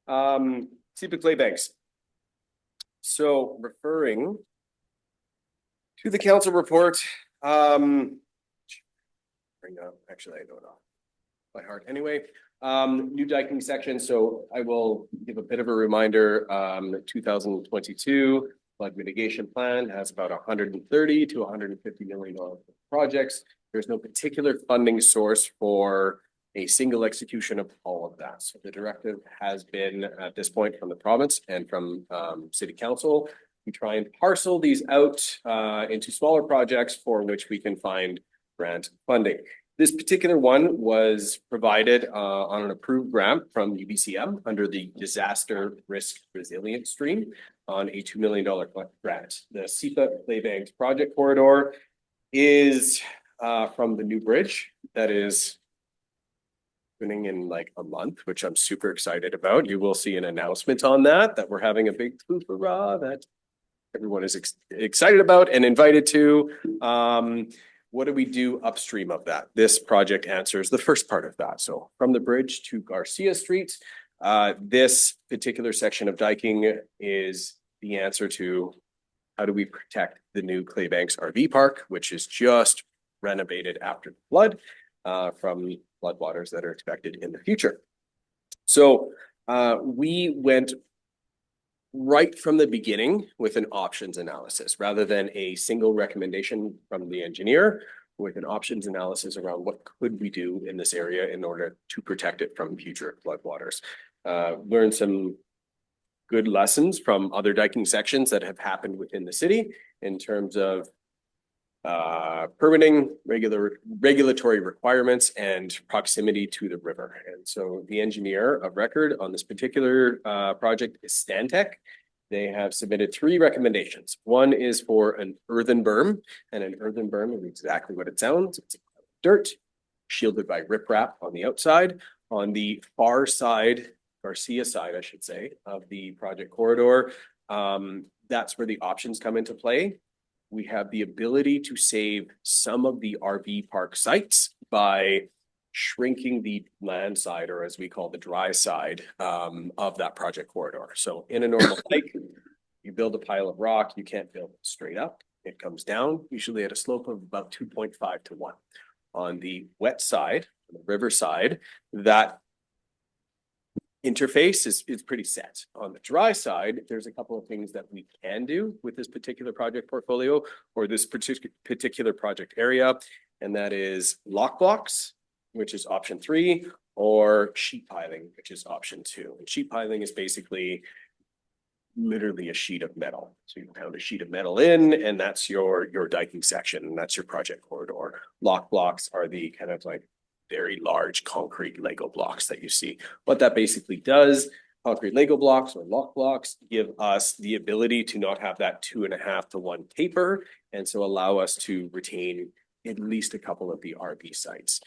SEPA Claybanks. So referring to the council report, bring up, actually I know it off by heart anyway. New diking section. So I will give a bit of a reminder. 2022 flood mitigation plan has about 130 to 150 million dollars projects. There's no particular funding source for a single execution of all of that. So the directive has been at this point from the province and from city council. We try and parcel these out into smaller projects for which we can find grant funding. This particular one was provided on an approved grant from UBCM under the Disaster Risk Resilience Stream on a $2 million grant. The SEPA Claybanks project corridor is from the new bridge that is opening in like a month, which I'm super excited about. You will see an announcement on that we're having a big hoorah that everyone is excited about and invited to. what do we do upstream of that? This project answers the first part of that. So from the bridge to Garcia Street, this particular section of diking is the answer to how do we protect the new Claybanks RV Park, which is just renovated after the flood from floodwaters that are expected in the future. So we went right from the beginning with an options analysis rather than a single recommendation from the engineer, with an options analysis around what could we do in this area in order to protect it from future floodwaters. Learned some good lessons from other diking sections that have happened within the city in terms of permitting, regulatory requirements, and proximity to the river. And so the engineer of record on this particular project is Stantec. They have submitted 3 recommendations. One is for an earthen berm, and an earthen berm is exactly what it sounds. It's dirt shielded by riprap on the outside. On the far side, Garcia side, I should say, of the project corridor, that's where the options come into play. We have the ability to save some of the RV park sites by shrinking the land side, or as we call the dry side, of that project corridor. So in a normal lake, you build a pile of rock, you can't build it straight up. It comes down, usually at a slope of about 2.5 to 1. On the wet side, the river side, that interface is pretty set. On the dry side, there's a couple of things that we can do with this particular project portfolio or this particular project area, and that is lock blocks, which is option 3, or sheet piling, which is option 2. And sheet piling is basically literally a sheet of metal. So you pound a sheet of metal in, and that's your diking section, and that's your project corridor. Lock blocks are the kind of like very large concrete Lego blocks that you see. What that basically does, concrete Lego blocks or lock blocks give us the ability to not have that 2.5 to 1 taper, and so allow us to retain at least a couple of the RV sites.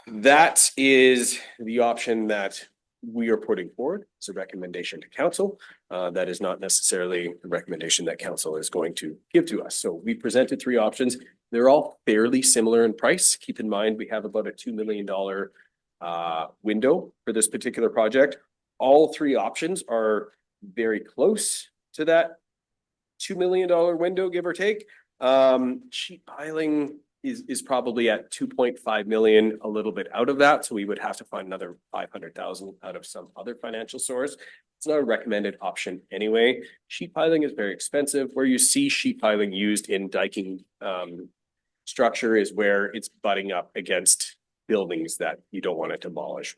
That is the option that we are putting forward as a recommendation to council. That is not necessarily the recommendation that council is going to give to us. So we presented 3 options. They're all fairly similar in price. Keep in mind, we have about a $2 million window for this particular project. All 3 options are very close to that $2 million window, give or take. Sheet piling is probably at 2.5 million, a little bit out of that. So we would have to find another 500,000 out of some other financial source. It's not a recommended option anyway. Sheet piling is very expensive. Where you see sheet piling used in diking structure is where it's butting up against buildings that you don't want to demolish,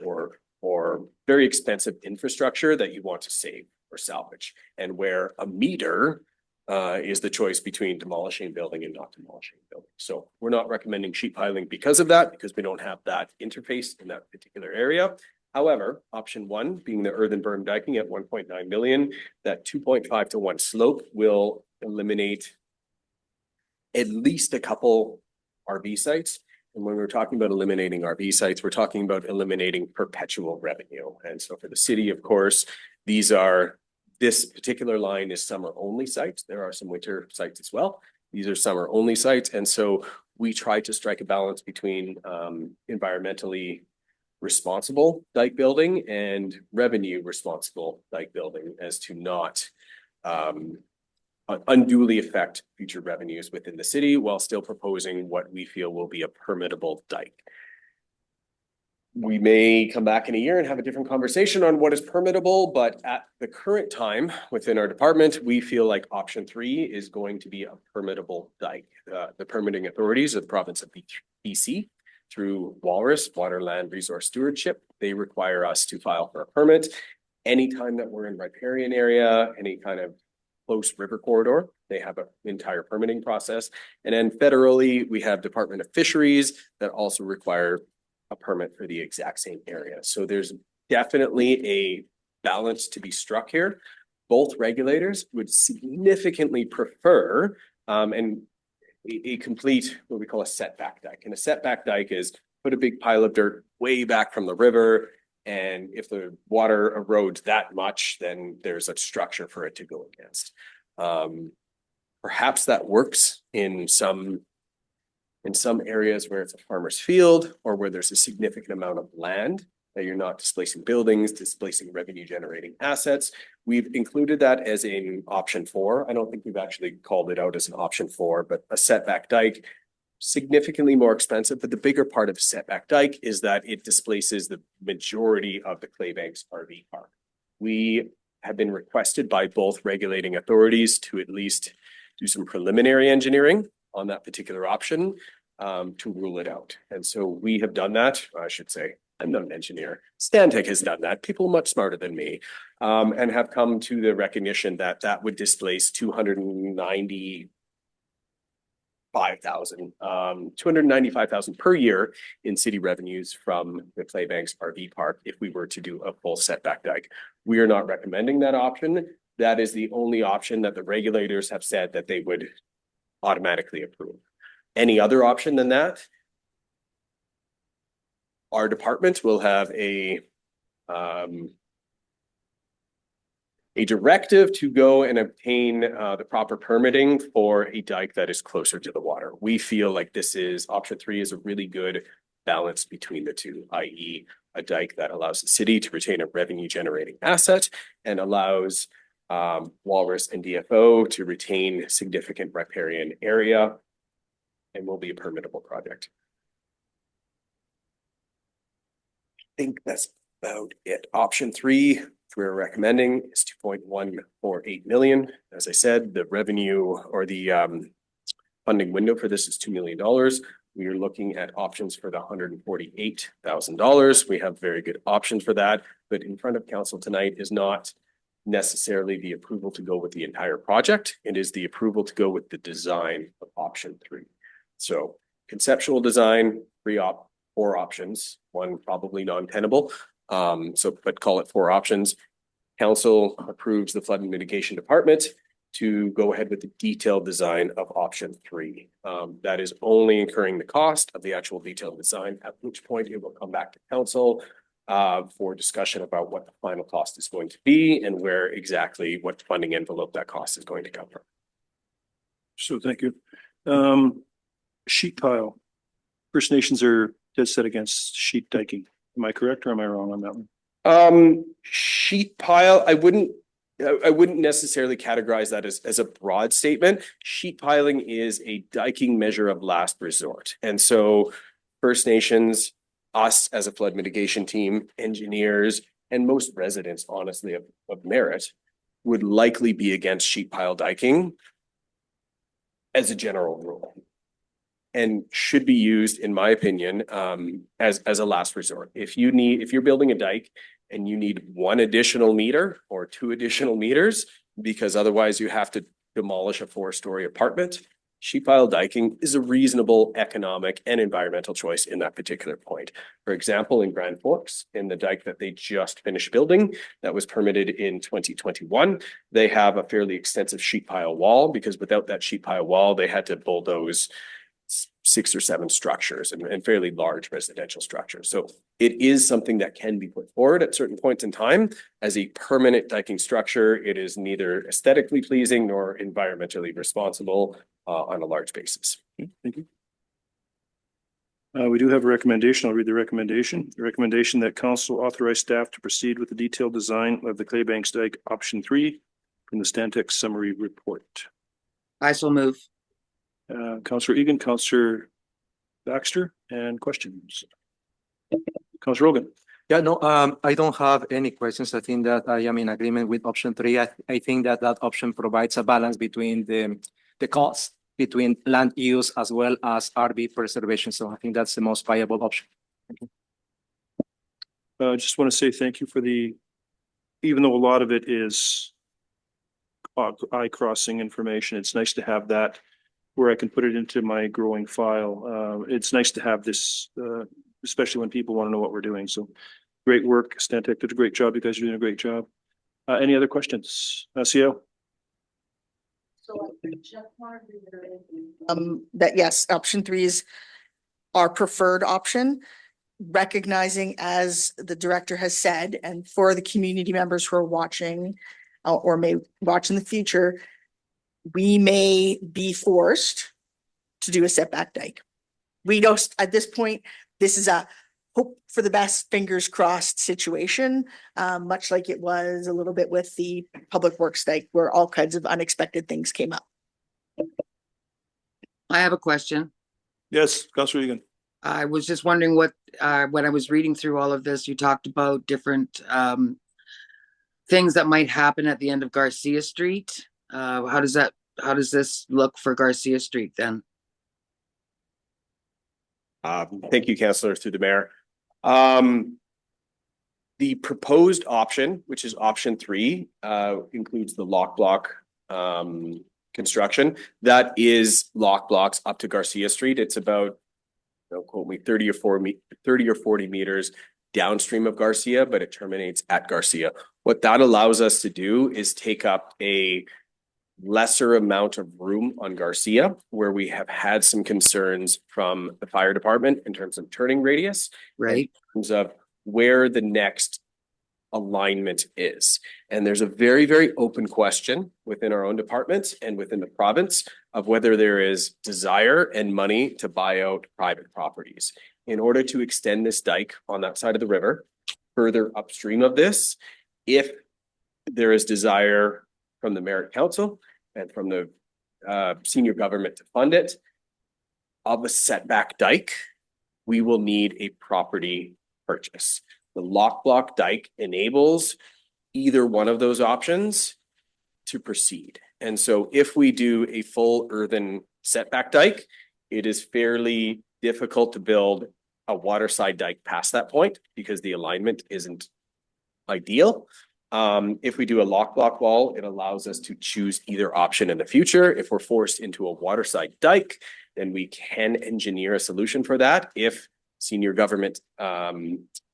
or very expensive infrastructure that you want to save or salvage, and where a meter is the choice between demolishing a building and not demolishing a building. So we're not recommending sheet piling because of that, because we don't have that interface in that particular area. However, option 1 being the earthen berm diking at 1.9 million, that 2.5 to 1 slope will eliminate at least a couple RV sites. And when we're talking about eliminating RV sites, we're talking about eliminating perpetual revenue. And so for the city, of course, this particular line is summer only sites. There are some winter sites as well. These are summer only sites. And so we try to strike a balance between environmentally responsible dike building and revenue responsible dike building, as to not unduly affect future revenues within the city while still proposing what we feel will be a permittable dike. We may come back in a year and have a different conversation on what is permittable, but at the current time within our department, we feel like option 3 is going to be a permittable dike. The permitting authorities of the province of BC, through Walrus, Water Land Resource Stewardship, they require us to file for a permit anytime that we're in riparian area, any kind of close river corridor. They have an entire permitting process. And then federally, we have Department of Fisheries that also require a permit for the exact same area. So there's definitely a balance to be struck here. Both regulators would significantly prefer a complete, what we call a setback dike. And a setback dike is put a big pile of dirt way back from the river, and if the water erodes that much, then there's a structure for it to go against. Perhaps that works in some In some areas where it's a farmer's field or where there's a significant amount of land that you're not displacing buildings, displacing revenue generating assets, we've included that as an option 4. I don't think we've actually called it out as an option 4, but a setback dike, significantly more expensive. But the bigger part of a setback dike is that it displaces the majority of the Claybanks RV park. We have been requested by both regulating authorities to at least do some preliminary engineering on that particular option to rule it out. And so we have done that. I should say, I'm not an engineer. Stantec has done that. People much smarter than me and have come to the recognition that that would displace 295,000 per year in city revenues from the Claybanks RV Park if we were to do a full setback dike. We are not recommending that option. That is the only option that the regulators have said that they would automatically approve. Any other option than that, our department will have a directive to go and obtain the proper permitting for a dike that is closer to the water. We feel like this is option 3 is a really good balance between the two, i.e. a dike that allows the city to retain a revenue generating asset and allows Walrus and DFO to retain significant riparian area and will be a permittable project. I think that's about it. Option 3 we're recommending is 2.148 million. As I said, the revenue or the funding window for this is $2 million. We are looking at options for the $148,000. We have very good options for that, but in front of council tonight is not necessarily the approval to go with the entire project. It is the approval to go with the design of option 3. So conceptual design, 4 options, 1 probably non-tenable. But call it 4 options. Council approves the flood and mitigation department to go ahead with the detailed design of option 3. That is only incurring the cost of the actual detailed design, at which point it will come back to council for discussion about what the final cost is going to be and where exactly what funding envelope that cost is going to come from. So thank you. Sheet pile. First Nations are dead set against sheet diking. Am I correct or am I wrong on that one? Sheet pile, I wouldn't necessarily categorize that as a broad statement. Sheet piling is a diking measure of last resort. And so First Nations, us as a flood mitigation team, engineers, and most residents, honestly, of Merritt would likely be against sheet pile diking as a general rule. And should be used, in my opinion, as a last resort. If you're building a dike and you need 1 additional meter or 2 additional meters, because otherwise you have to demolish a 4-story apartment, sheet pile diking is a reasonable economic and environmental choice in that particular point. For example, in Grand Forks, in the dike that they just finished building, that was permitted in 2021, they have a fairly extensive sheet pile wall, because without that sheet pile wall, they had to bulldoze 6 or 7 structures and fairly large residential structures. So it is something that can be put forward at certain points in time as a permanent diking structure. It is neither aesthetically pleasing nor environmentally responsible on a large basis. Thank you. We do have a recommendation. I'll read the recommendation. The recommendation that council authorize staff to proceed with the detailed design of the Claybanks dike option 3 from the Stantec summary report. I shall move. Councillor Egan, Councillor Baxter, and questions. Councillor Rogan. Yeah, no, I don't have any questions. I think that I am in agreement with option 3. I think that option provides a balance between the cost between land use as well as RV preservation. So I think that's the most viable option. Thank you. I just want to say thank you for even though a lot of it is eye-crossing information, it's nice to have that where I can put it into my growing file. It's nice to have this, especially when people want to know what we're doing. So great work. Stantec did a great job. You guys are doing a great job. Any other questions? Ciel? That yes, option 3 is our preferred option, recognizing, as the director has said, and for the community members who are watching or may watch in the future, we may be forced to do a setback dike. we know at this point, this is a hope for the best, fingers crossed situation, much like it was a little bit with the public works dike where all kinds of unexpected things came up. I have a question. Yes, Councillor Egan. I was just wondering when I was reading through all of this, you talked about different things that might happen at the end of Garcia Street. How does this look for Garcia Street then? Thank you, Councillor, through the mayor. The proposed option, which is option 3, includes the lock block construction. That is lock blocks up to Garcia Street. It's about, don't quote me, 30 or 40 meters downstream of Garcia, but it terminates at Garcia. What that allows us to do is take up a lesser amount of room on Garcia, where we have had some concerns from the fire department in terms of turning radius, Right. in terms of where the next alignment is. And there's a very, very open question within our own department and within the province of whether there is desire and money to buy out private properties. In order to extend this dike on that side of the river, further upstream of this, if there is desire from the Merit Council and from the senior government to fund it, of a setback dike, we will need a property purchase. The lock block dike enables either one of those options to proceed. And so if we do a full earthen setback dike, it is fairly difficult to build a waterside dike past that point because the alignment isn't ideal. If we do a lock block wall, it allows us to choose either option in the future. If we're forced into a waterside dike, then we can engineer a solution for that. If senior government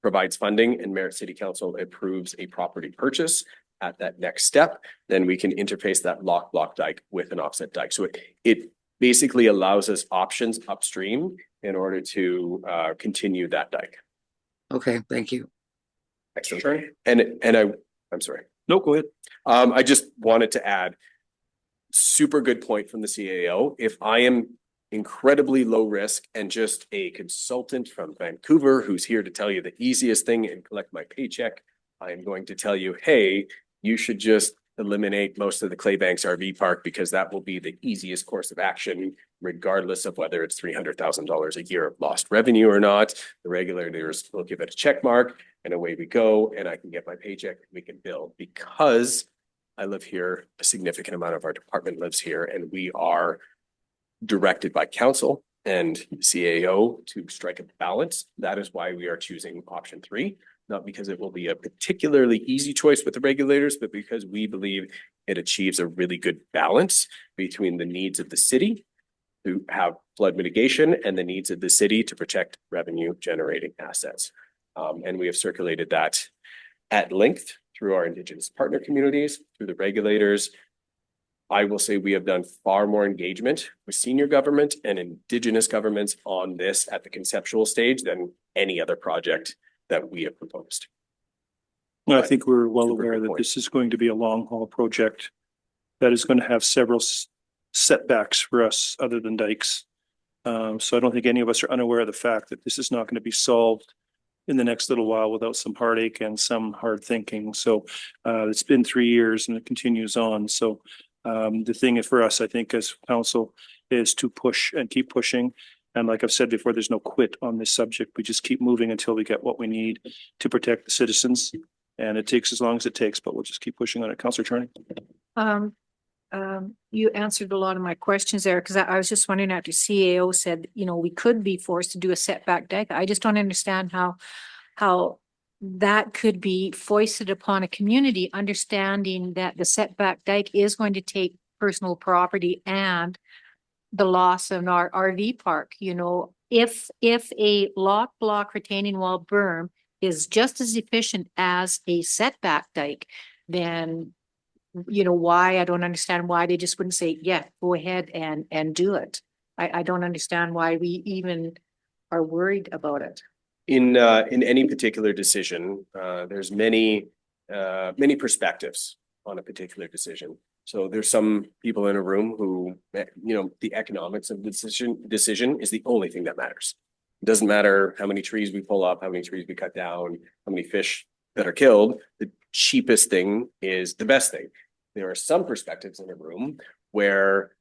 provides funding and Merritt City Council approves a property purchase at that next step, then we can interface that lock block dike with an offset dike. So it basically allows us options upstream in order to continue that dike. Okay, thank you. Excellent. I'm sorry. No, go ahead. I just wanted to add, super good point from the CAO. If I am incredibly low risk and just a consultant from Vancouver who's here to tell you the easiest thing and collect my paycheck, I am going to tell you, hey, you should just eliminate most of the Claybanks RV park because that will be the easiest course of action, regardless of whether it's $300,000 a year of lost revenue or not. The regulators will give it a check mark and away we go, and I can get my paycheck and we can build. Because I live here, a significant amount of our department lives here, and we are directed by council and CAO to strike a balance. That is why we are choosing option 3, not because it will be a particularly easy choice with the regulators, but because we believe it achieves a really good balance between the needs of the city to have flood mitigation and the needs of the city to protect revenue generating assets. And we have circulated that at length through our Indigenous partner communities, through the regulators. I will say we have done far more engagement with senior government and Indigenous governments on this at the conceptual stage than any other project that we have proposed. I think we're well Super aware good that point. this is going to be a long haul project that is going to have several setbacks for us other than dikes. So I don't think any of us are unaware of the fact that this is not going to be solved in the next little while without some heartache and some hard thinking. So it's been 3 years and it continues on. So the thing for us, I think, as council is to push and keep pushing. And like I've said before, there's no quit on this subject. We just keep moving until we get what we need to protect the citizens. And it takes as long as it takes, but we'll just keep pushing on it. Councillor Charney. You answered a lot of my questions there because I was just wondering after CAO said, you know, we could be forced to do a setback dike. I just don't understand how that could be foisted upon a community, understanding that the setback dike is going to take personal property and the loss of our RV park. You know, if a lock block retaining wall berm is just as efficient as a setback dike, then you know why I don't understand why they just wouldn't say, yeah, go ahead and do it. I don't understand why we even are worried about it. In any particular decision, there's many perspectives on a particular decision. So there's some people in a room who, the economics of the decision is the only thing that matters. It doesn't matter how many trees we pull up, how many trees we cut down, how many fish that are killed. The cheapest thing is the best thing. There are some perspectives in a room where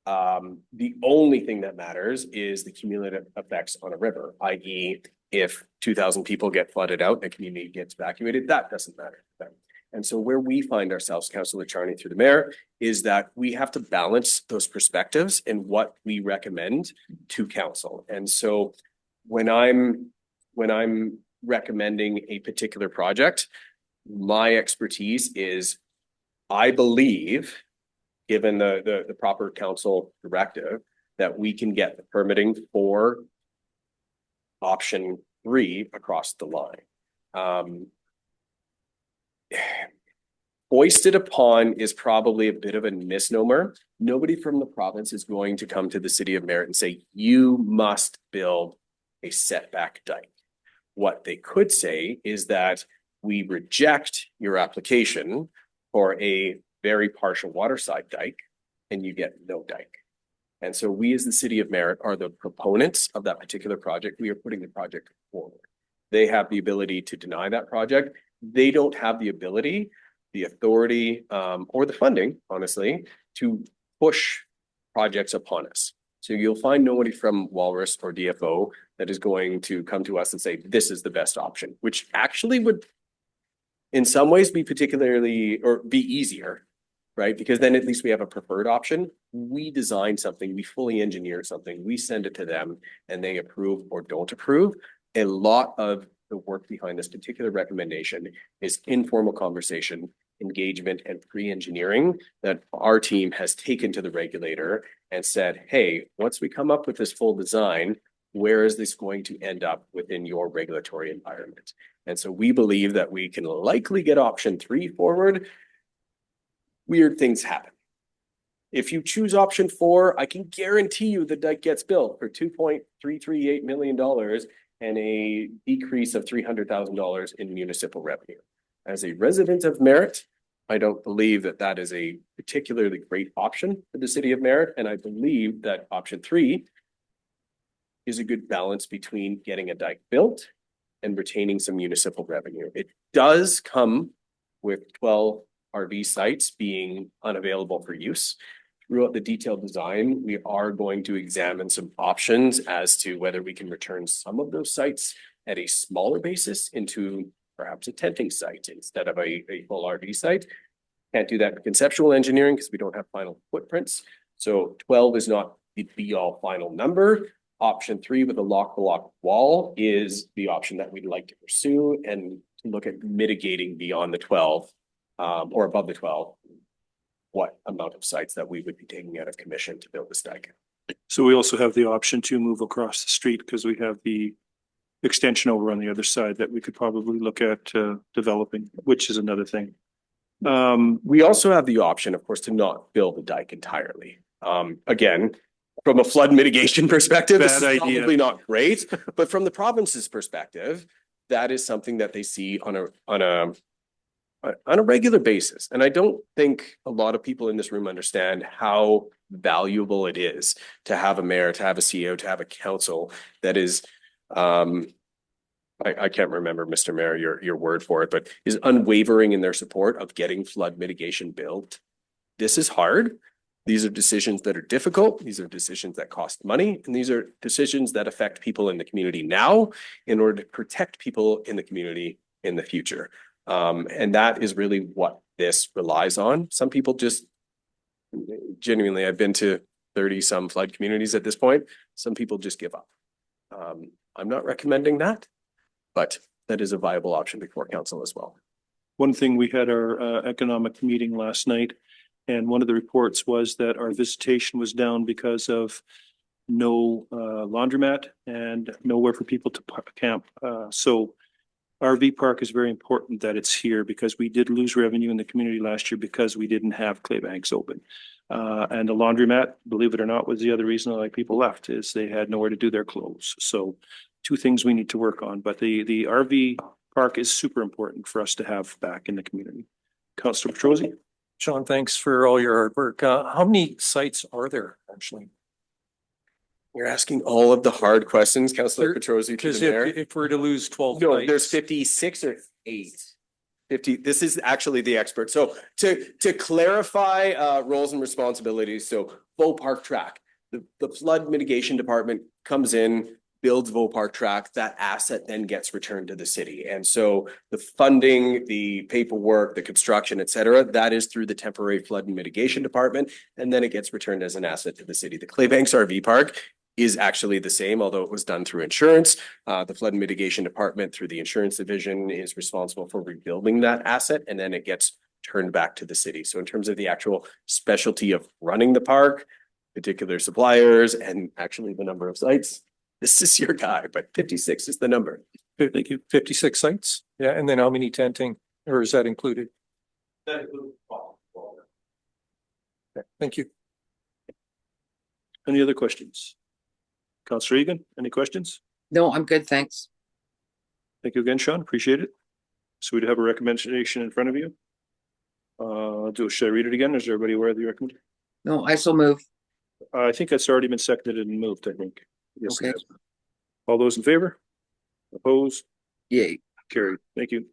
the only thing that matters is the cumulative effects on a river, i.e. if 2,000 people get flooded out and the community gets evacuated, that doesn't matter to them. And so where we find ourselves, Councillor Charney through the mayor, is that we have to balance those perspectives in what we recommend to council. And so when I'm recommending a particular project, my expertise is, I believe, given the proper council directive, that we can get the permitting for option 3 across the line. Foisted upon is probably a bit of a misnomer. Nobody from the province is going to come to the city of Merritt and say, you must build a setback dike. What they could say is that we reject your application for a very partial waterside dike and you get no dike. And so we as the city of Merritt are the proponents of that particular project. We are putting the project forward. They have the ability to deny that project. They don't have the ability, the authority, or the funding, honestly, to push projects upon us. So you'll find nobody from Walrus or DFO that is going to come to us and say, this is the best option, which actually would in some ways be particularly, or be easier, right? Because then at least we have a preferred option. We design something, we fully engineer something, we send it to them and they approve or don't approve. A lot of the work behind this particular recommendation is informal conversation, engagement, and pre-engineering that our team has taken to the regulator and said, hey, once we come up with this full design, where is this going to end up within your regulatory environment? And so we believe that we can likely get option 3 forward. Weird things happen. If you choose option 4, I can guarantee you the dike gets built for $2.338 million and a decrease of $300,000 in municipal revenue. As a resident of Merritt, I don't believe that that is a particularly great option for the city of Merritt. And I believe that option 3 is a good balance between getting a dike built and retaining some municipal revenue. It does come with 12 RV sites being unavailable for use. Throughout the detailed design, we are going to examine some options as to whether we can return some of those sites at a smaller basis into perhaps a tenting site instead of a full RV site. Can't do that in conceptual engineering because we don't have final footprints. So 12 is not the be-all final number. Option 3 with a lock-the-lock wall is the option that we'd like to pursue and to look at mitigating beyond the 12 or above the 12, what amount of sites that we would be taking out of commission to build this dike. So we also have the option to move across the street because we have the extension over on the other side that we could probably look at developing, which is another thing. We also have the option, of course, to not build the dike entirely. Again, from a flood mitigation perspective, this is probably not great, but from the province's perspective, that is something that they see on a regular basis. And I don't think a lot of people in this room understand how valuable it is to have a mayor, to have a CEO, to have a council that is, I can't remember, Mr. Mayor, your word for it, but is unwavering in their support of getting flood mitigation built. This is hard. These are decisions that are difficult. These are decisions that cost money. And these are decisions that affect people in the community now in order to protect people in the community in the future. And that is really what this relies on. Some people just genuinely, I've been to 30 some flood communities at this point. Some people just give up. I'm not recommending that, but that is a viable option before council as well. One thing, we had our economic meeting last night, and one of the reports was that our visitation was down because of no laundromat and nowhere for people to camp. So RV park is very important that it's here because we did lose revenue in the community last year because we didn't have clay banks open. And the laundromat, believe it or not, was the other reason a lot of people left, is they had nowhere to do their clothes. So 2 things we need to work on, but the RV park is super important for us to have back in the community. Councillor Petrosi? Sean, thanks for all your hard work. How many sites are there actually? You're asking all of the hard questions, Councillor Petrosi, to Because the mayor. if we're to lose 12 No, there's sites, 56 or 8. 50, this is actually the expert. So to clarify roles and responsibilities, so Vaux Park Track, the flood mitigation department comes in, builds Vaux Park Track, that asset then gets returned to the city. And so the funding, the paperwork, the construction, et cetera, that is through the temporary flood and mitigation department, and then it gets returned as an asset to the city. The Claybanks RV Park is actually the same, although it was done through insurance. The flood and mitigation department through the insurance division is responsible for rebuilding that asset, and then it gets turned back to the city. So in terms of the actual specialty of running the park, particular suppliers, and actually the number of sites, this is your guy, but 56 is the number. thank you, 56 sites? Yeah, and then how many tenting, or is that included? Okay, thank you. Any other questions? Councillor Egan, any questions? No, I'm good, thanks. Thank you again, Sean. Appreciate it. So we do have a recommendation in front of you. Should I read it again? Is everybody aware of the recommendation? No, I so move. I think it's already been seconded and moved, I think. Yes. it Okay. has. All those in favor? Opposed? Yay. Carried. Thank you.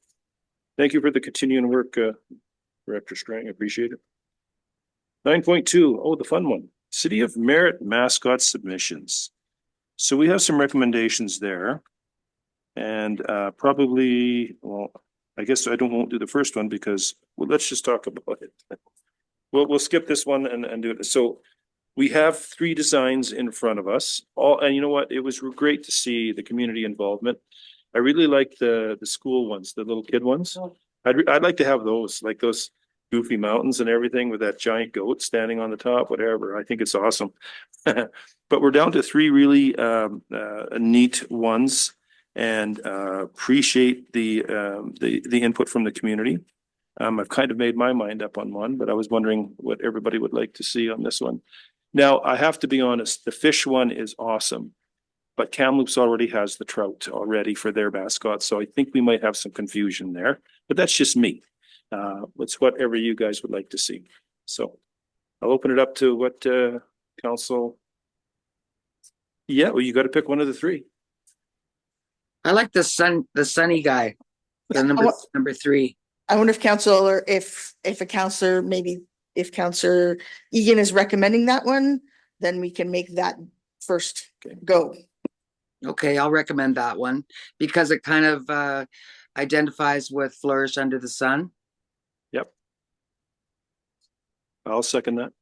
Thank you for the continuing work, Director Strang. I appreciate it. 9.2, oh, the fun one. City of Merritt mascot submissions. So we have some recommendations there. And probably, well, I guess won't do the first one because, well, let's just talk about it. We'll skip this one and do it. So we have 3 designs in front of us. And you know what? It was great to see the community involvement. I really like the school ones, the little kid ones. I'd like to have those, like those goofy mountains and everything with that giant goat standing on the top, whatever. I think it's awesome. But we're down to 3 really neat ones, and appreciate the input from the community. I've kind of made my mind up on one, but I was wondering what everybody would like to see on this one. Now, I have to be honest, the fish one is awesome, but Kamloops already has the trout already for their mascot, so I think we might have some confusion there, but that's just me. It's whatever you guys would like to see. So I'll open it up to what council. Yeah, well, you got to pick one of the 3. I like the sunny guy, the number 3. I wonder if Councillor Egan is recommending that one, then we can make that first go. Okay, I'll recommend that one because it kind of identifies with Flourish Under the Sun. Yep. I'll second that.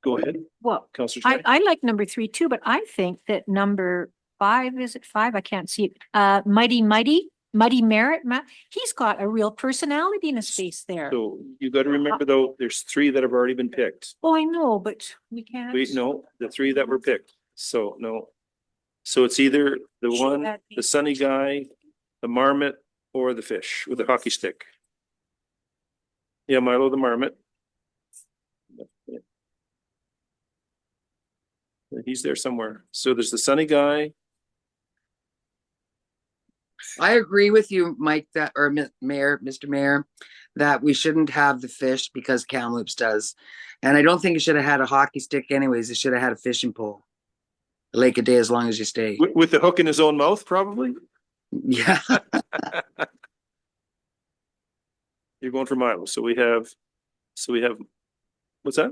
Go ahead, Well, Councillor I, Strang. I like number 3 too, but I think that number 5, is it 5? I can't see it. Mighty Merritt, he's got a real personality in his face there. So you got to remember though, there's 3 that have already been picked. Oh, I know, but we can't. Wait, no, the 3 that were picked. So no. So it's either the Show one, that the sunny guy, the marmot, or the fish with the hockey stick. Yeah, Milo the marmot. Yeah. He's there somewhere. So there's the sunny guy. I agree with you, Mike, Mr. Mayor, that we shouldn't have the fish because Kamloops does. And I don't think it should have had a hockey stick anyways. It should have had a fishing pole. Lake a day as long as you stay. With the hook in his own mouth, probably? Yeah. You're going for Milo. So we have, what's that?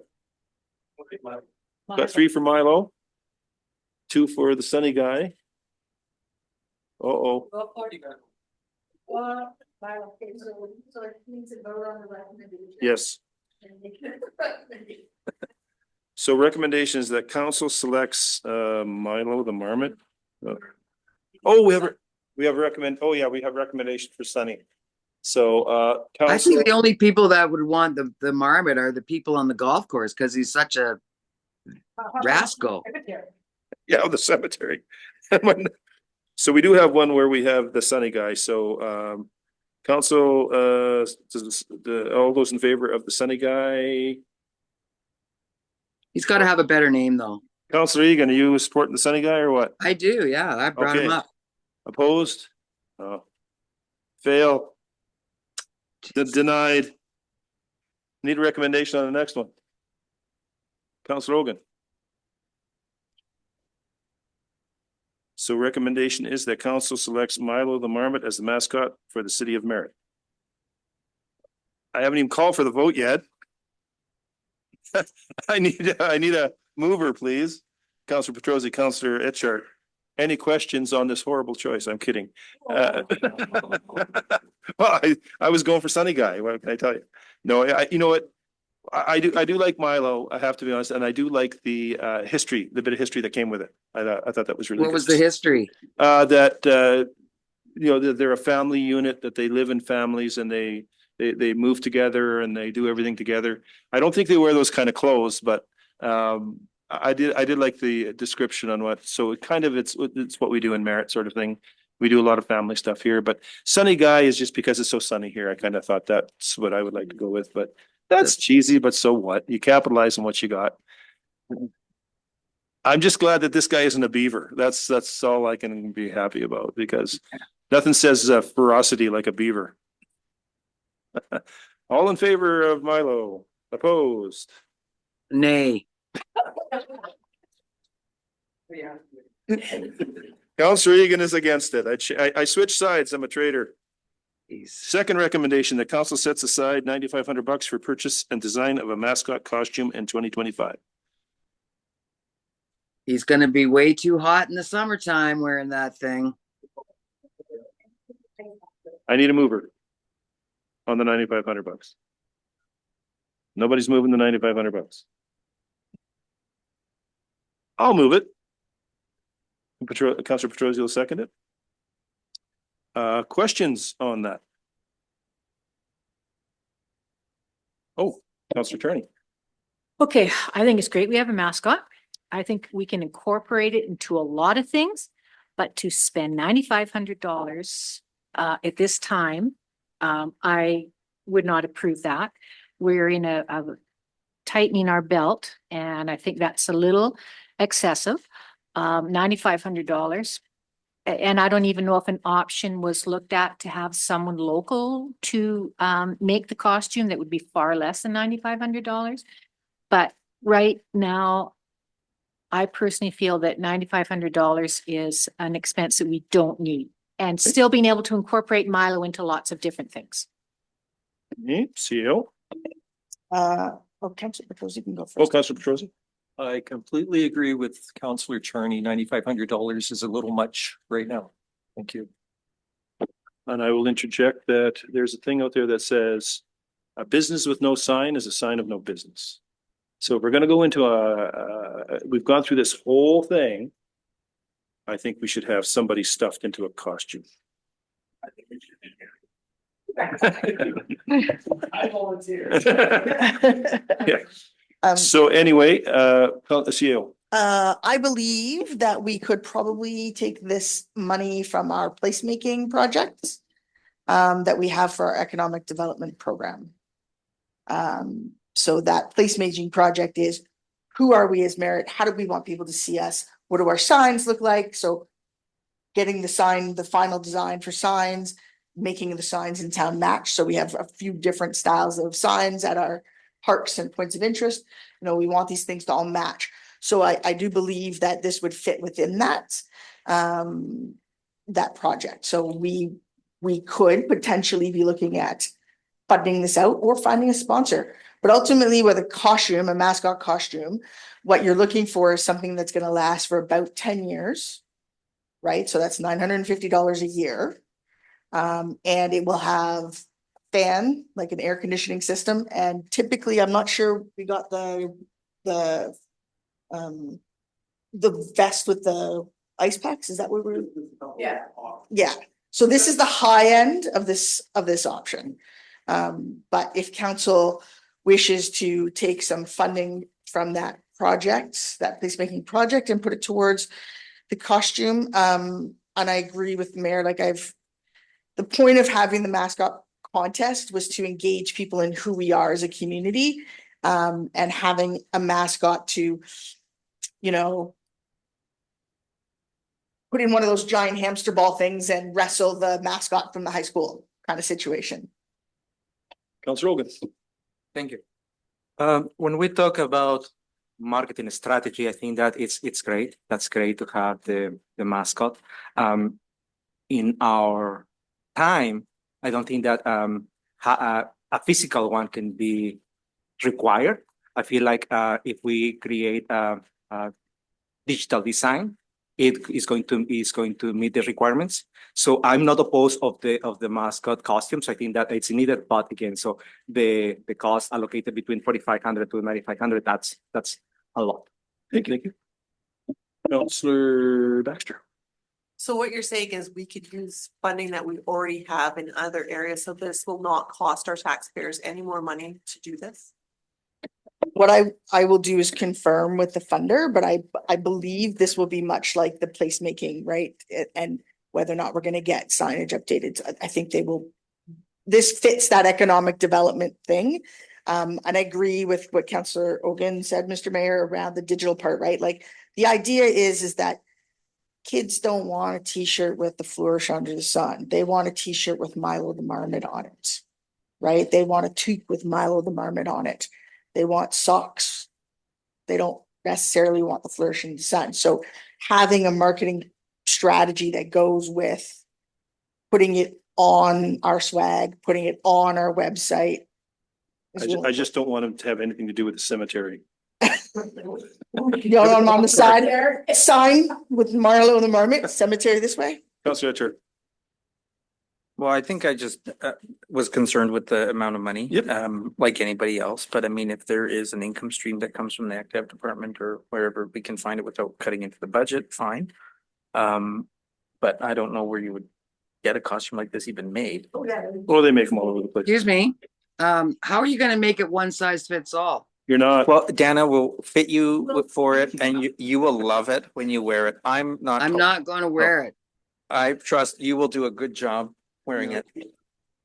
Got 3 for Milo. 2 for the sunny guy. Uh-oh. Yes. So recommendation is that council selects Milo the marmot. Oh, we have a recommendation for Sunny. So I council, think the only people that would want the marmot are the people on the golf course because he's such a rascal. yeah, the cemetery. So we do have one where we have the sunny guy. So council, all those in favor of the sunny guy? He's got to have a better name though. Councillor Egan, are you supporting the sunny guy or what? I do, yeah. I brought him Okay. up. Opposed? Oh. Fail. Denied. Need a recommendation on the next one. Councillor Hogan. So recommendation is that council selects Milo the Marmot as the mascot for the city of Merritt. I haven't even called for the vote yet. I need a mover, please. Councillor Petrosi, Councillor Etchart. Any questions on this horrible choice? I'm kidding. Well, I was going for Sunny Guy. What can I tell you? No, you know what? I do like Milo, I have to be honest, and I do like the history, the bit of history that came with it. I thought that was really What good. was the history? That you know, they're a family unit, that they live in families and they move together and they do everything together. I don't think they wear those kind of clothes, but I did like the description on what, so it kind of, it's what we do in Merritt sort of thing. We do a lot of family stuff here, but Sunny Guy is just because it's so sunny here. I kind of thought that's what I would like to go with, but that's cheesy, but so what? You capitalize on what you got. I'm just glad that this guy isn't a beaver. That's all I can be happy about, because nothing says ferocity like a beaver. All in favor of Milo? Opposed? Nay. Councillor Egan is against it. I switched sides. I'm a traitor. Second recommendation, the council sets aside $9,500 for purchase and design of a mascot costume in 2025. He's gonna be way too hot in the summertime wearing that thing. I need a mover on the $9,500. Nobody's moving the $9,500. I'll move it. Councillor Petrosi will second it. Questions on that? Oh, Councillor Turney. Okay, I think it's great we have a mascot. I think we can incorporate it into a lot of things, but to spend $9,500 at this time, I would not approve that. We're in a tightening our belt, and I think that's a little excessive. $9,500. And I don't even know if an option was looked at to have someone local to make the costume. That would be far less than $9,500. But right now, I personally feel that $9,500 is an expense that we don't need, and still being able to incorporate Milo into lots of different things. CEO. Councillor Petrosi can go first. Oh, Councillor Petrosi. I completely agree with Councillor Charney. $9,500 is a little much right now. Thank you. And I will interject that there's a thing out there that says a business with no sign is a sign of no business. So if we're going to go into we've gone through this whole thing, I think we should have somebody stuffed into a costume. I volunteer. Yeah. So anyway, CEO. I believe that we could probably take this money from our placemaking projects that we have for our economic development program. So that placemaking project is, who are we as Merritt? How do we want people to see us? What do our signs look like? So getting the sign, the final design for signs, making the signs in town match. So we have a few different styles of signs at our parks and points of interest. You know, we want these things to all match. So I do believe that this would fit within that, that project. So we could potentially be looking at funding this out or finding a sponsor. But ultimately with a costume, a mascot costume, what you're looking for is something that's going to last for about 10 years, right? So that's $950 a year. And it will have fan, like an air conditioning system. And typically, I'm not sure we got the vest with the ice packs. Is that what we're? Yeah. So this is the high end of this option. But if council wishes to take some funding from that project, that placemaking project, and put it towards the costume, and I agree with the mayor, like the point of having the mascot contest was to engage people in who we are as a community, and having a mascot to, you know, put in one of those giant hamster ball things and wrestle the mascot from the high school kind of situation. Counselor Hogan. Thank you. When we talk about marketing strategy, I think that it's great. That's great to have the mascot. In our time, I don't think that a physical one can be required. I feel like if we create a digital design, it is going to meet the requirements. So I'm not opposed of the mascot costumes. I think that it's needed, but again, so the cost allocated between 4,500 to 9,500, that's a lot. Thank you. Counselor Baxter. So what you're saying is we could use funding that we already have in other areas, so this will not cost our taxpayers any more money to do this? What I will do is confirm with the funder, but I believe this will be much like the placemaking, right? And whether or not we're gonna get signage updated, I think they will. This fits that economic development thing. And I agree with what Councillor Ogan said, Mr. Mayor, around the digital part, right? Like, the idea is that kids don't want a t-shirt with the flourish under the sun. They want a t-shirt with Milo the Marmot on it, right? They want a toque with Milo the Marmot on it. They want socks. They don't necessarily want the flourishing sun. So having a marketing strategy that goes with putting it on our swag, putting it on our website. I just don't want them to have anything to do with the cemetery. You know, on the side there, a sign with Marlo the Marmot, cemetery this way. Counselor Etcher. Well, I think I just was concerned with the amount of money. Yep. Like anybody else, but I mean, if there is an income stream that comes from the active department or wherever we can find it without cutting into the budget, fine. But I don't know where you would get a costume like this even made. Well, they make them all over the place. Excuse me, how are you gonna make it one size fits all? You're not. Well, Dana will fit you for it and you will love it when you wear it. I'm not gonna wear it. I trust you will do a good job wearing it.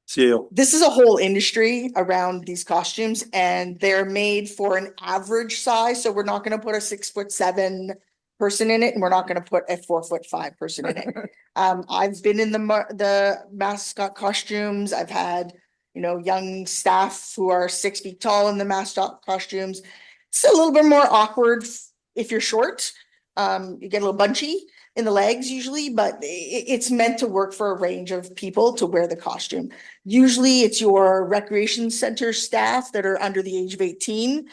CEO. This is a whole industry around these costumes and they're made for an average size. So we're not gonna put a 6'7" person in it and we're not gonna put a 4'5" person in it. I've been in the mascot costumes. I've had, you know, young staff who are 6 feet tall in the mascot costumes. It's a little bit more awkward if you're short. You get a little bunchy in the legs usually, but it's meant to work for a range of people to wear the costume. Usually it's your recreation center staff that are under the age of 18,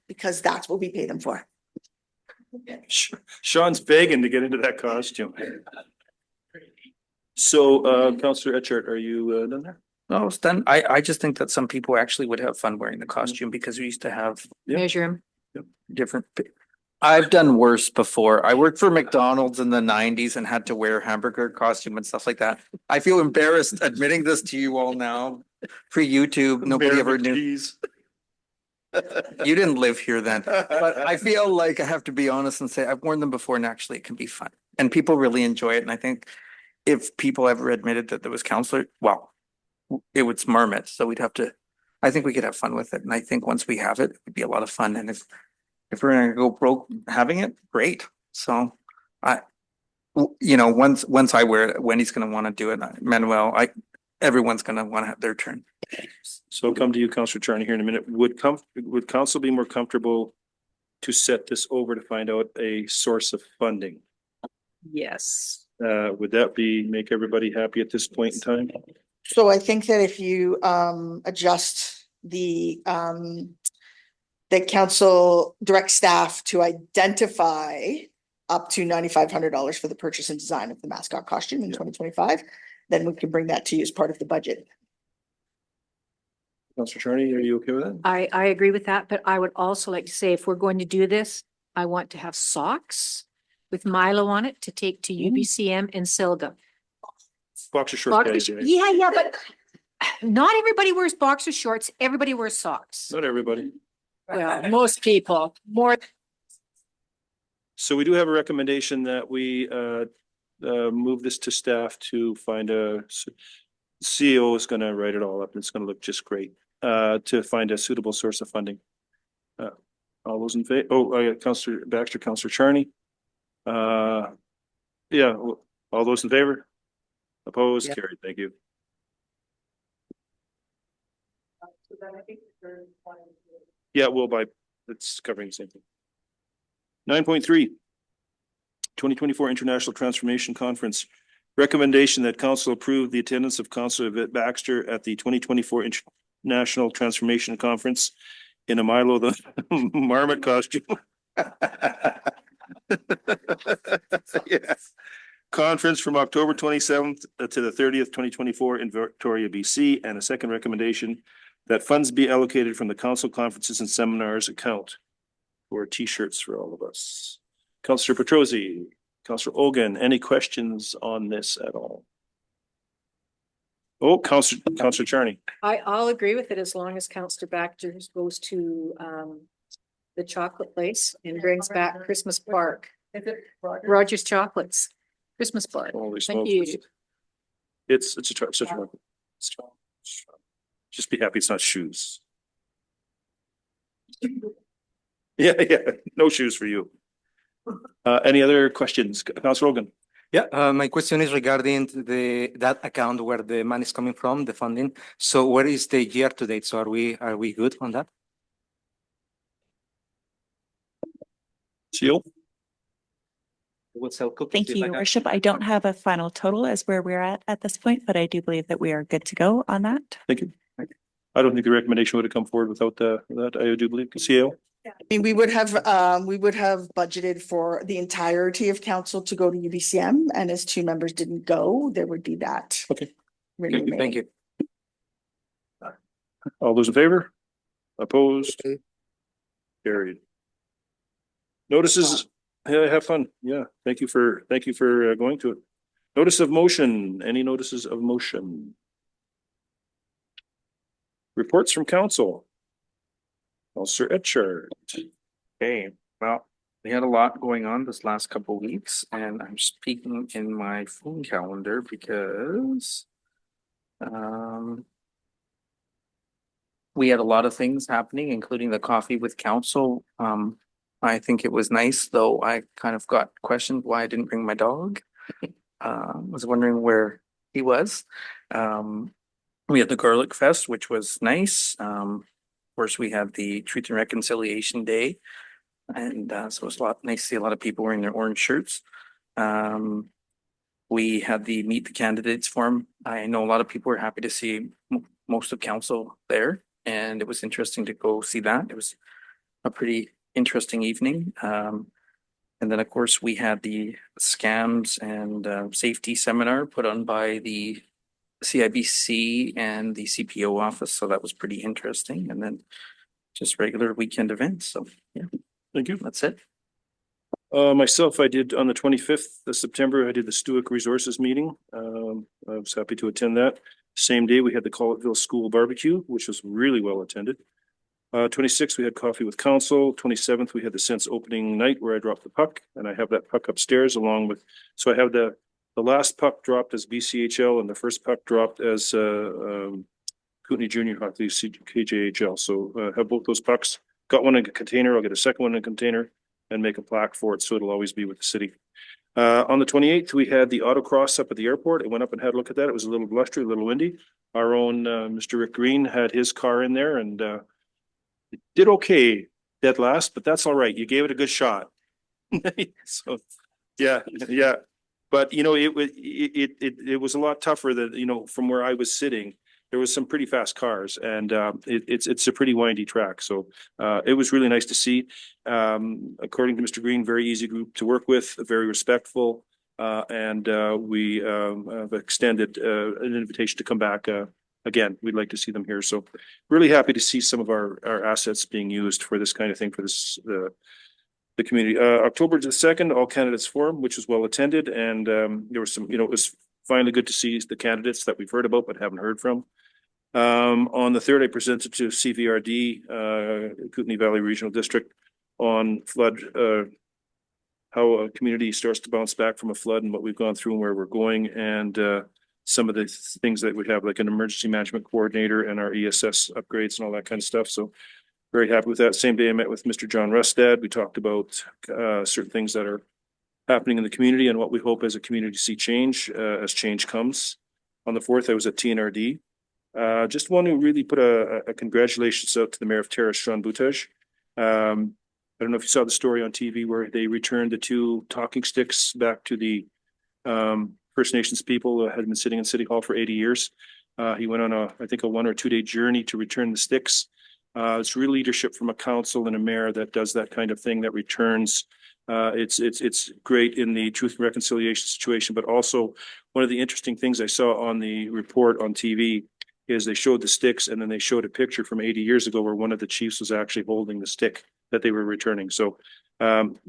because that's what we pay them for. Sean's begging to get into that costume. So, Counselor Etchart, are you done there? No, it's done. I just think that some people actually would have fun wearing the costume because we used to have Measure him. different. I've done worse before. I worked for McDonald's in the 90s and had to wear hamburger costume and stuff like that. I feel embarrassed admitting this to you all now. Pre-YouTube, nobody ever knew. You didn't live here then, but I feel like I have to be honest and say I've worn them before and actually it can be fun and people really enjoy it. And I think if people ever admitted that there was counselor, well, it was Marmot. So I think we could have fun with it. And I think once we have it, it would be a lot of fun. And if we're gonna go broke having it, great. So once I wear it, Wendy's gonna want to do it. Manuel, everyone's gonna want to have their turn. So I'll come to you, Counselor Charney, here in a minute. Would council be more comfortable to set this over to find out a source of funding? Yes. Would that make everybody happy at this point in time? So I think that if you adjust the council direct staff to identify up to $9,500 for the purchase and design of the mascot costume in 2025, then we can bring that to you as part of the budget. Counselor Charney, are you okay with that? I agree with that, but I would also like to say, if we're going to do this, I want to have socks with Milo on it to take to UBCM and Silga. Boxer shorts. Yeah, but not everybody wears boxer shorts. Everybody wears socks. Not everybody. Well, most people, more. So we do have a recommendation that we move this to staff to find CEO is gonna write it all up. It's gonna look just great to find a suitable source of funding. All those in favor? Counselor Baxter, Counselor Charney. Yeah, all those in favor? Opposed? Yeah. Carried. Thank you. Yeah, we'll buy, it's covering the same thing. 9.3. 2024 International Transformation Conference. Recommendation that council approve the attendance of Councilor Yvette Baxter at the 2024 International Transformation Conference in a Milo the Marmot costume. Yes. Conference from October 27th to the 30th, 2024 in Victoria, BC. And a second recommendation that funds be allocated from the council conferences and seminars account for t-shirts for all of us. Councillor Petrosi, Councillor Ogan, any questions on this at all? Oh, Councillor Charney. I'll agree with it as long as Councillor Baxter goes to the chocolate place and brings back Christmas Park. Rogers Chocolates, Christmas Park. Holy Thank smokes. you. It's such a just be happy it's not shoes. Yeah, no shoes for you. Any other questions? Councillor Ogan? Yeah, my question is regarding that account where the money is coming from, the funding. So where is the year to date? So are we good on that? Seal? We'll sell cookies Thank if you, I Your can. Worship. I don't have a final total as where we're at this point, but I do believe that we are good to go on that. Thank you. I don't think the recommendation would have come forward without that. I do believe. CAO? I mean, we would have budgeted for the entirety of council to go to UBCM, and as two members didn't go, there would be that. Okay. Thank you. All those in favor? Opposed? Carried. Notices, yeah, have fun. Yeah, thank you for going to it. Notice of motion, any notices of motion? Reports from council. Councillor Etchard. Okay, well, we had a lot going on this last couple of weeks, and I'm speaking in my phone calendar because we had a lot of things happening, including the coffee with council. I think it was nice, though I kind of got questioned why I didn't bring my dog. Was wondering where he was. We had the Garlic Fest, which was nice. Of course, we had the Truth and Reconciliation Day. And so it was nice to see a lot of people wearing their orange shirts. We had the Meet the Candidates Forum. I know a lot of people were happy to see most of council there, and it was interesting to go see that. It was a pretty interesting evening. And then, of course, we had the scams and safety seminar put on by the CIBC and the CPO office. So that was pretty interesting. And then just regular weekend events. So, yeah. Thank you. That's it. Myself, I did on the 25th of September, I did the Stewick Resources meeting. I was happy to attend that. Same day, we had the Collettville School Barbecue, which was really well attended. 26th, we had coffee with council. 27th, we had the Sense opening night where I dropped the puck, and I have that puck upstairs along with, so I have the last puck dropped as BCHL and the first puck dropped as Kootenai Junior Hockey KJHL. So have both those pucks. Got one in a container. I'll get a second one in a container and make a plaque for it, so it'll always be with the city. On the 28th, we had the autocross up at the airport. I went up and had a look at that. It was a little blustery, a little windy. Our own Mr. Rick Green had his car in there and it did okay dead last, but that's all right. You gave it a good shot. So yeah. But you know, it was a lot tougher than, you know, from where I was sitting. There was some pretty fast cars and it's a pretty windy track. So it was really nice to see. According to Mr. Green, very easy group to work with, very respectful. And we have extended an invitation to come back again. We'd like to see them here. So really happy to see some of our assets being used for this kind of thing for this the community. October the 2nd, All Candidates Forum, which was well attended. And there was some, you know, it was finally good to see the candidates that we've heard about but haven't heard from. On the 3rd, I presented to CVRD, Kootenai Valley Regional District, on flood, how a community starts to bounce back from a flood and what we've gone through and where we're going, and some of the things that we have, like an emergency management coordinator and our ESS upgrades and all that kind of stuff. So very happy with that. Same day I met with Mr. John Rustad. We talked about certain things that are happening in the community and what we hope as a community to see change as change comes. On the 4th, I was at TNRD. Just want to really put a congratulations out to the mayor of Terrace, Sean Boutage. I don't know if you saw the story on TV where they returned the two talking sticks back to the First Nations people who had been sitting in City Hall for 80 years. He went on I think a 1 or 2 day journey to return the sticks. It's real leadership from a council and a mayor that does that kind of thing, that returns. It's great in the Truth and Reconciliation situation, but also one of the interesting things I saw on the report on TV is they showed the sticks and then they showed a picture from 80 years ago where one of the chiefs was actually holding the stick that they were returning. So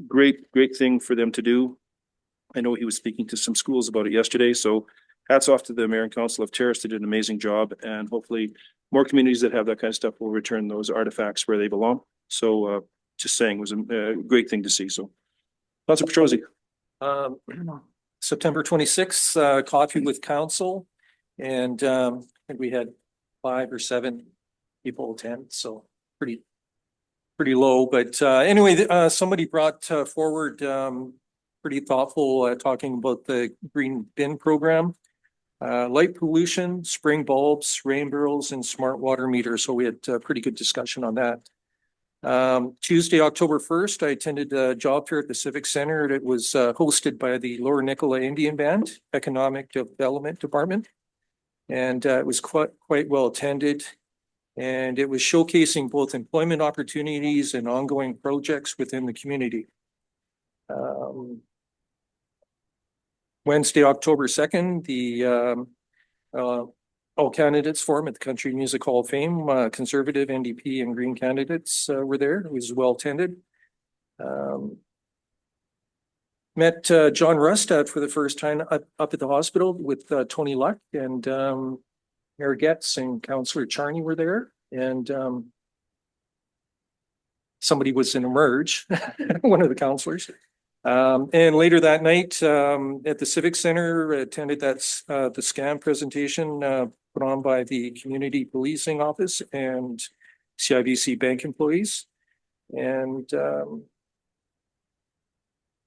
great thing for them to do. I know he was speaking to some schools about it yesterday. So hats off to the Mayor and Council of Terrace. They did an amazing job, and hopefully more communities that have that kind of stuff will return those artifacts where they belong. So just saying, it was a great thing to see. So Councilor Petrosi. September 26th, coffee with council, and I think we had 5 or 7 people attend, so pretty low. But anyway, somebody brought forward pretty thoughtful talking about the green bin program, light pollution, spring bulbs, rain barrels, and smart water meters. So we had pretty good discussion on that. Tuesday, October 1st, I attended a job fair at the Civic Center. It was hosted by the Lower Nicola Indian Band Economic Development Department, and it was quite well attended. And it was showcasing both employment opportunities and ongoing projects within the community. Wednesday, October 2nd, the all candidates forum at the Country Music Hall of Fame, Conservative, NDP, and Green candidates were there. It was well attended. Met John Rustad for the first time up at the hospital with Tony Luck, and Mayor Getz and Councillor Charney were there, and somebody was in Emerge, one of the councillors. And later that night at the Civic Center, attended the SCAM presentation put on by the Community Policing Office and CIBC Bank employees. And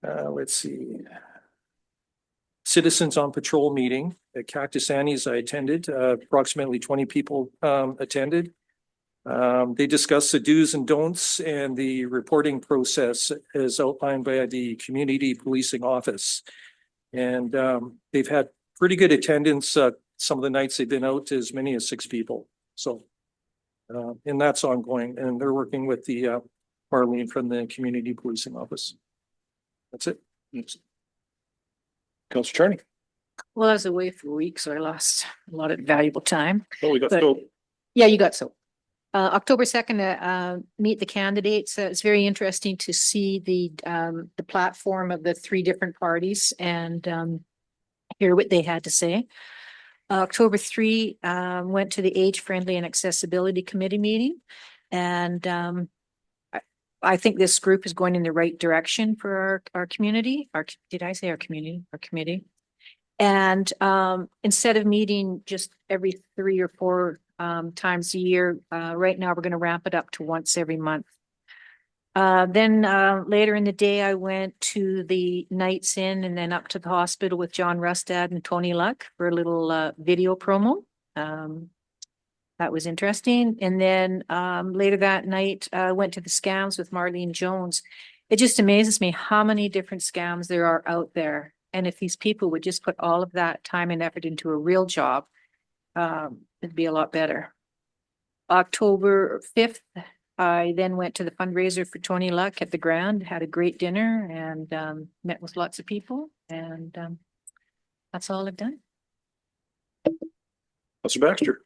let's see, Citizens on Patrol meeting at Cactus Annie's I attended. Approximately 20 people attended. They discussed the do's and don'ts and the reporting process as outlined by the Community Policing Office. And they've had pretty good attendance. Some of the nights they've been out to as many as 6 people. So, and that's ongoing. And they're working with the Marlene from the Community Policing Office. That's it. Councilor Charney. Well, I was away for a week, so I lost a lot of valuable time. Oh, we got But- so. Yeah, you got so. October 2nd, meet the candidates. It's very interesting to see the platform of the 3 different parties and hear what they had to say. October 3, went to the Age Friendly and Accessibility Committee meeting, and I think this group is going in the right direction for our community. Did I say our community? Our committee. And instead of meeting just every 3 or 4 times a year, right now we're going to ramp it up to once every month. Then later in the day, I went to the Knights Inn and then up to the hospital with John Rustad and Tony Luck for a little video promo. That was interesting. And then later that night, I went to the scams with Marlene Jones. It just amazes me how many different scams there are out there. And if these people would just put all of that time and effort into a real job, it'd be a lot better. October 5th, I then went to the fundraiser for Tony Luck at the Grand, had a great dinner and met with lots of people. And that's all I've done. Councilor Baxter.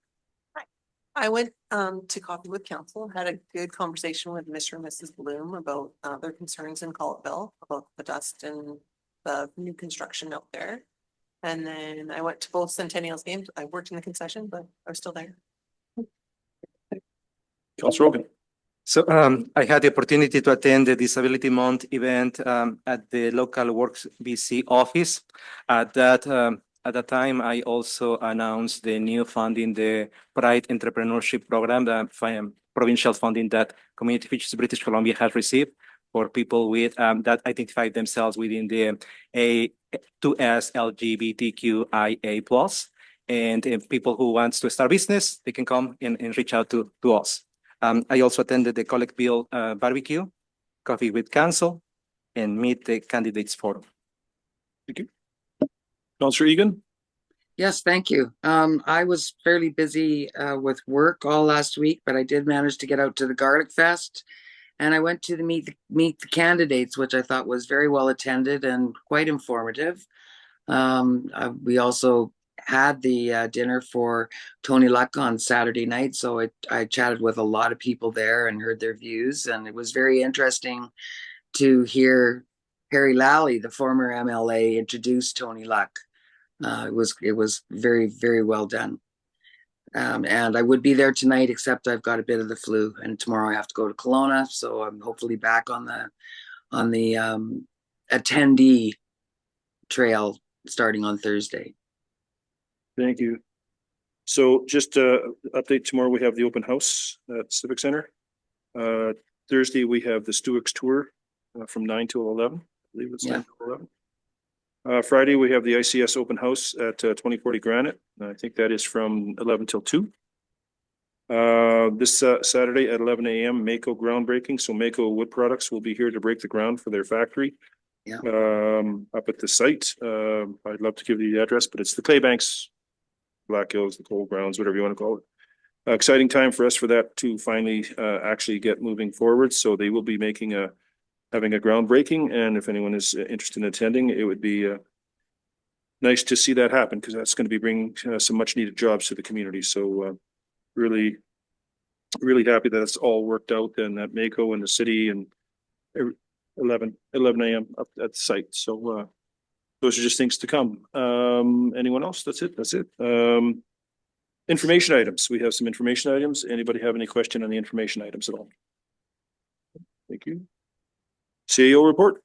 I went to coffee with council, had a good conversation with Mr. and Mrs. Bloom about their concerns in Collettville about the dust and the new construction out there. And then I went to both Centennials games. I worked in the concession, but I was still there. Councilor Rogan. So I had the opportunity to attend the Disability Month event at the local Works BC office. At that time, I also announced the new funding, the Pride Entrepreneurship Program, the provincial funding that Community Features British Columbia has received for people with that identify themselves within the A2S LGBTQIA+. And if people who wants to start business, they can come and reach out to us. I also attended the Collecteville barbecue, coffee with council, and meet the candidates forum. Thank you. Councillor Egan? Yes, thank you. I was fairly busy with work all last week, but I did manage to get out to the Garlic Fest. And I went to the meet the candidates, which I thought was very well attended and quite informative. We also had the dinner for Tony Luck on Saturday night, so I chatted with a lot of people there and heard their views, and it was very interesting to hear Harry Lally, the former MLA, introduce Tony Luck. It was very, very well done. And I would be there tonight, except I've got a bit of the flu, and tomorrow I have to go to Kelowna, so I'm hopefully back on the attendee trail starting on Thursday. Thank you. So just update, tomorrow we have the open house at Civic Center. Thursday we have the Stuix tour from 9 till 11. I believe it's 9 till 11. Friday, we have the ICS open house at 2040 Granite. I think that is from 11 till 2. This Saturday at 11 a.m., Mako groundbreaking. So Mako Wood Products will be here to break the ground for their factory. Yeah. Up at the site. I'd love to give you the address, but it's the Claybanks, Black Hills, the Cold Grounds, whatever you want to call it. Exciting time for us for that to finally actually get moving forward. So they will be having a groundbreaking, and if anyone is interested in attending, it would be nice to see that happen, because that's going to be bringing some much needed jobs to the community. So really, really happy that it's all worked out, and that Mako and the city and 11 a.m. up at the site. So those are just things to come. Anyone else? That's it. Information items. We have some information items. Anybody have any question on the information items at all? Thank you. CEO report.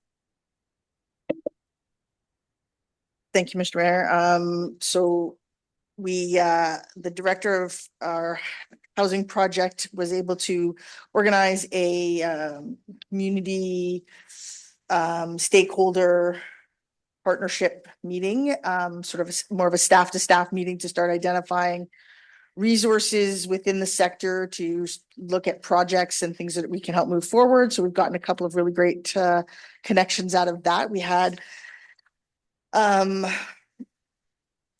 Thank you, Mr. Mayor. So we, the director of our housing project was able to organize a community stakeholder partnership meeting, sort of more of a staff to staff meeting to start identifying resources within the sector to look at projects and things that we can help move forward. So we've gotten a couple of really great connections out of that. We had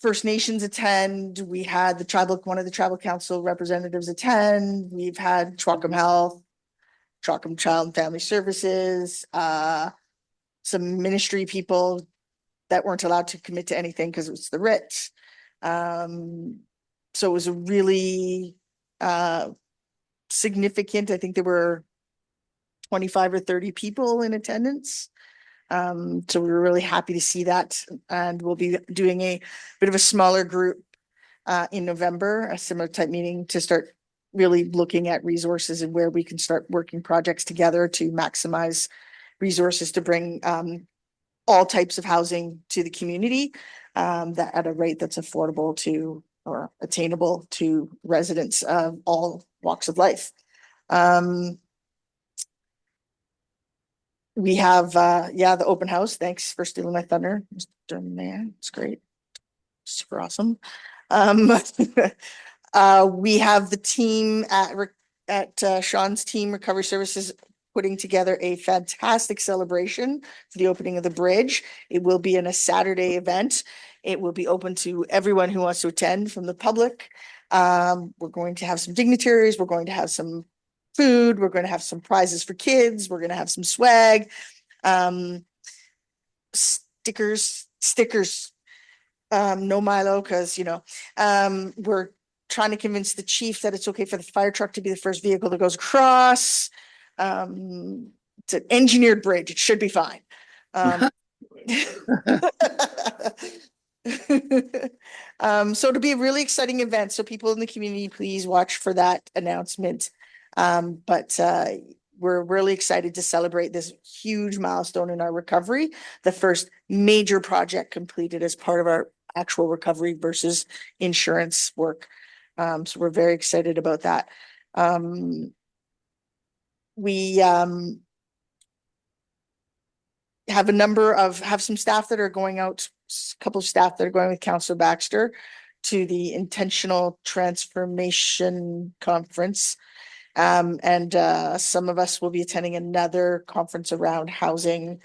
First Nations attend. We had one of the tribal council representatives attend. We've had Chwacum Health, Chwacum Child and Family Services, some ministry people that weren't allowed to commit to anything because it was the writ. So it was a really significant, I think there were 25 or 30 people in attendance. So we were really happy to see that. And we'll be doing a bit of a smaller group in November, a similar type meeting to start really looking at resources and where we can start working projects together to maximize resources to bring all types of housing to the community that at a rate that's affordable to or attainable to residents of all walks of life. We have, the open house. Thanks for stealing my thunder, Mr. Mayor. It's great. Super awesome. We have the team at Sean's team, Recovery Services, putting together a fantastic celebration for the opening of the bridge. It will be in a Saturday event. It will be open to everyone who wants to attend from the public. We're going to have some dignitaries. We're going to have some food. We're going to have some prizes for kids. We're going to have some swag, stickers, no Milo, because, we're trying to convince the chief that it's okay for the fire truck to be the first vehicle that goes across. It's an engineered bridge. It should be fine. So it'll be a really exciting event. So people in the community, please watch for that announcement. But we're really excited to celebrate this huge milestone in our recovery, the first major project completed as part of our actual recovery versus insurance work. So we're very excited about that. We have some staff that are going out, a couple of staff that are going with Councillor Baxter to the Intentional Transformation Conference. Some of us will be attending another conference around housing,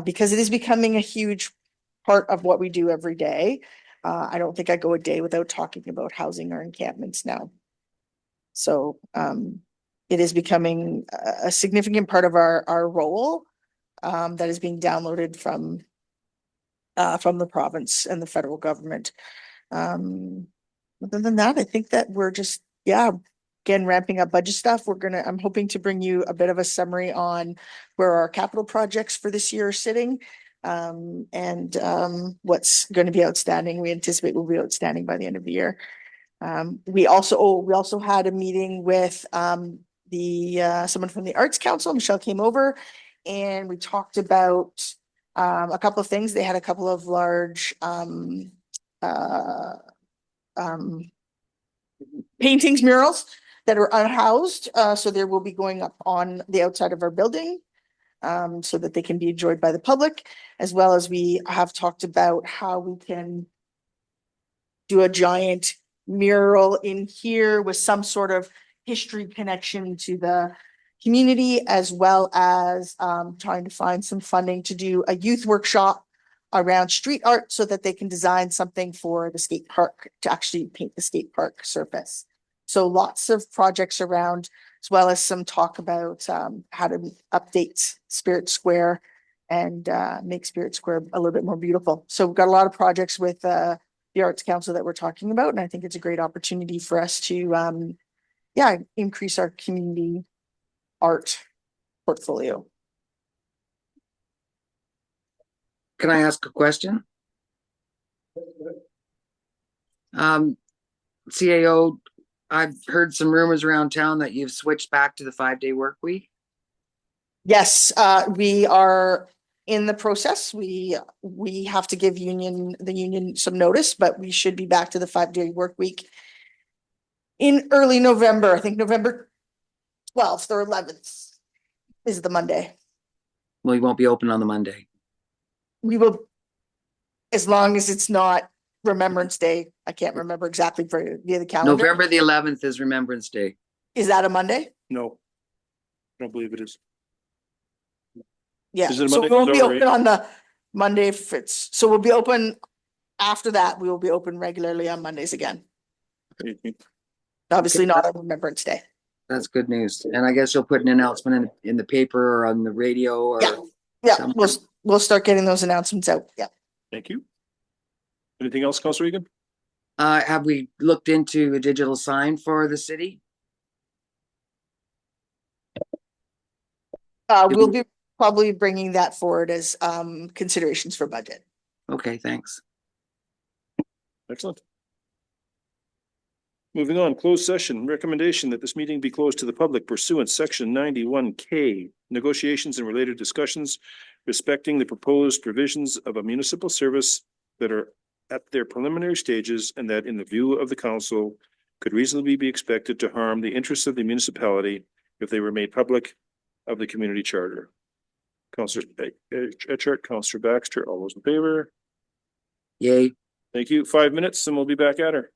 because it is becoming a huge part of what we do every day. I don't think I go a day without talking about housing or encampments now. So, it is becoming a significant part of our role, that is being downloaded from the province and the federal government. Other than that, I think that we're just, again, ramping up budget stuff. I'm hoping to bring you a bit of a summary on where our capital projects for this year are sitting. What's going to be outstanding. We anticipate will be outstanding by the end of the year. We also had a meeting with someone from the Arts Council. Michelle came over and we talked about a couple of things. They had a couple of large paintings, murals that are unhoused. So they will be going up on the outside of our building, so that they can be enjoyed by the public, as well as we have talked about how we can do a giant mural in here with some sort of history connection to the community, as well as trying to find some funding to do a youth workshop around street art so that they can design something for the skate park to actually paint the skate park surface. So lots of projects around, as well as some talk about how to update Spirit Square and make Spirit Square a little bit more beautiful. So we've got a lot of projects with the Arts Council that we're talking about, and I think it's a great opportunity for us to increase our community art portfolio. Can I ask a question? CAO, I've heard some rumors around town that you've switched back to the 5-day work week. Yes, we are in the process. We have to give the union some notice, but we should be back to the 5-day work week in early November. I think November 12th or 11th is the Monday. Well, you won't be open on the Monday. We will, as long as it's not Remembrance Day. I can't remember exactly via the calendar. November the 11th is Remembrance Day. Is that a Monday? No, I don't believe it is. Yeah, Is it a so we Monday? won't be Sorry. open on the Monday if it's, so we'll be open after that. We will be open regularly on Mondays again. Obviously not on Remembrance Day. That's good news. And I guess you'll put an announcement in the paper or on the radio or. Yeah, somewhere. we'll start getting those announcements out. Yeah. Thank you. Anything else, Councilor Egan? Have we looked into a digital sign for the city? We'll be probably bringing that forward as considerations for budget. Okay, thanks. Excellent. Moving on, closed session, recommendation that this meeting be closed to the public pursuant section 91K, negotiations and related discussions respecting the proposed provisions of a municipal service that are at their preliminary stages and that in the view of the council could reasonably be expected to harm the interests of the municipality if they were made public of the community charter. Councilor Etchart, Councilor Baxter, all those in favor? Yay. Thank you. 5 minutes and we'll be back at her.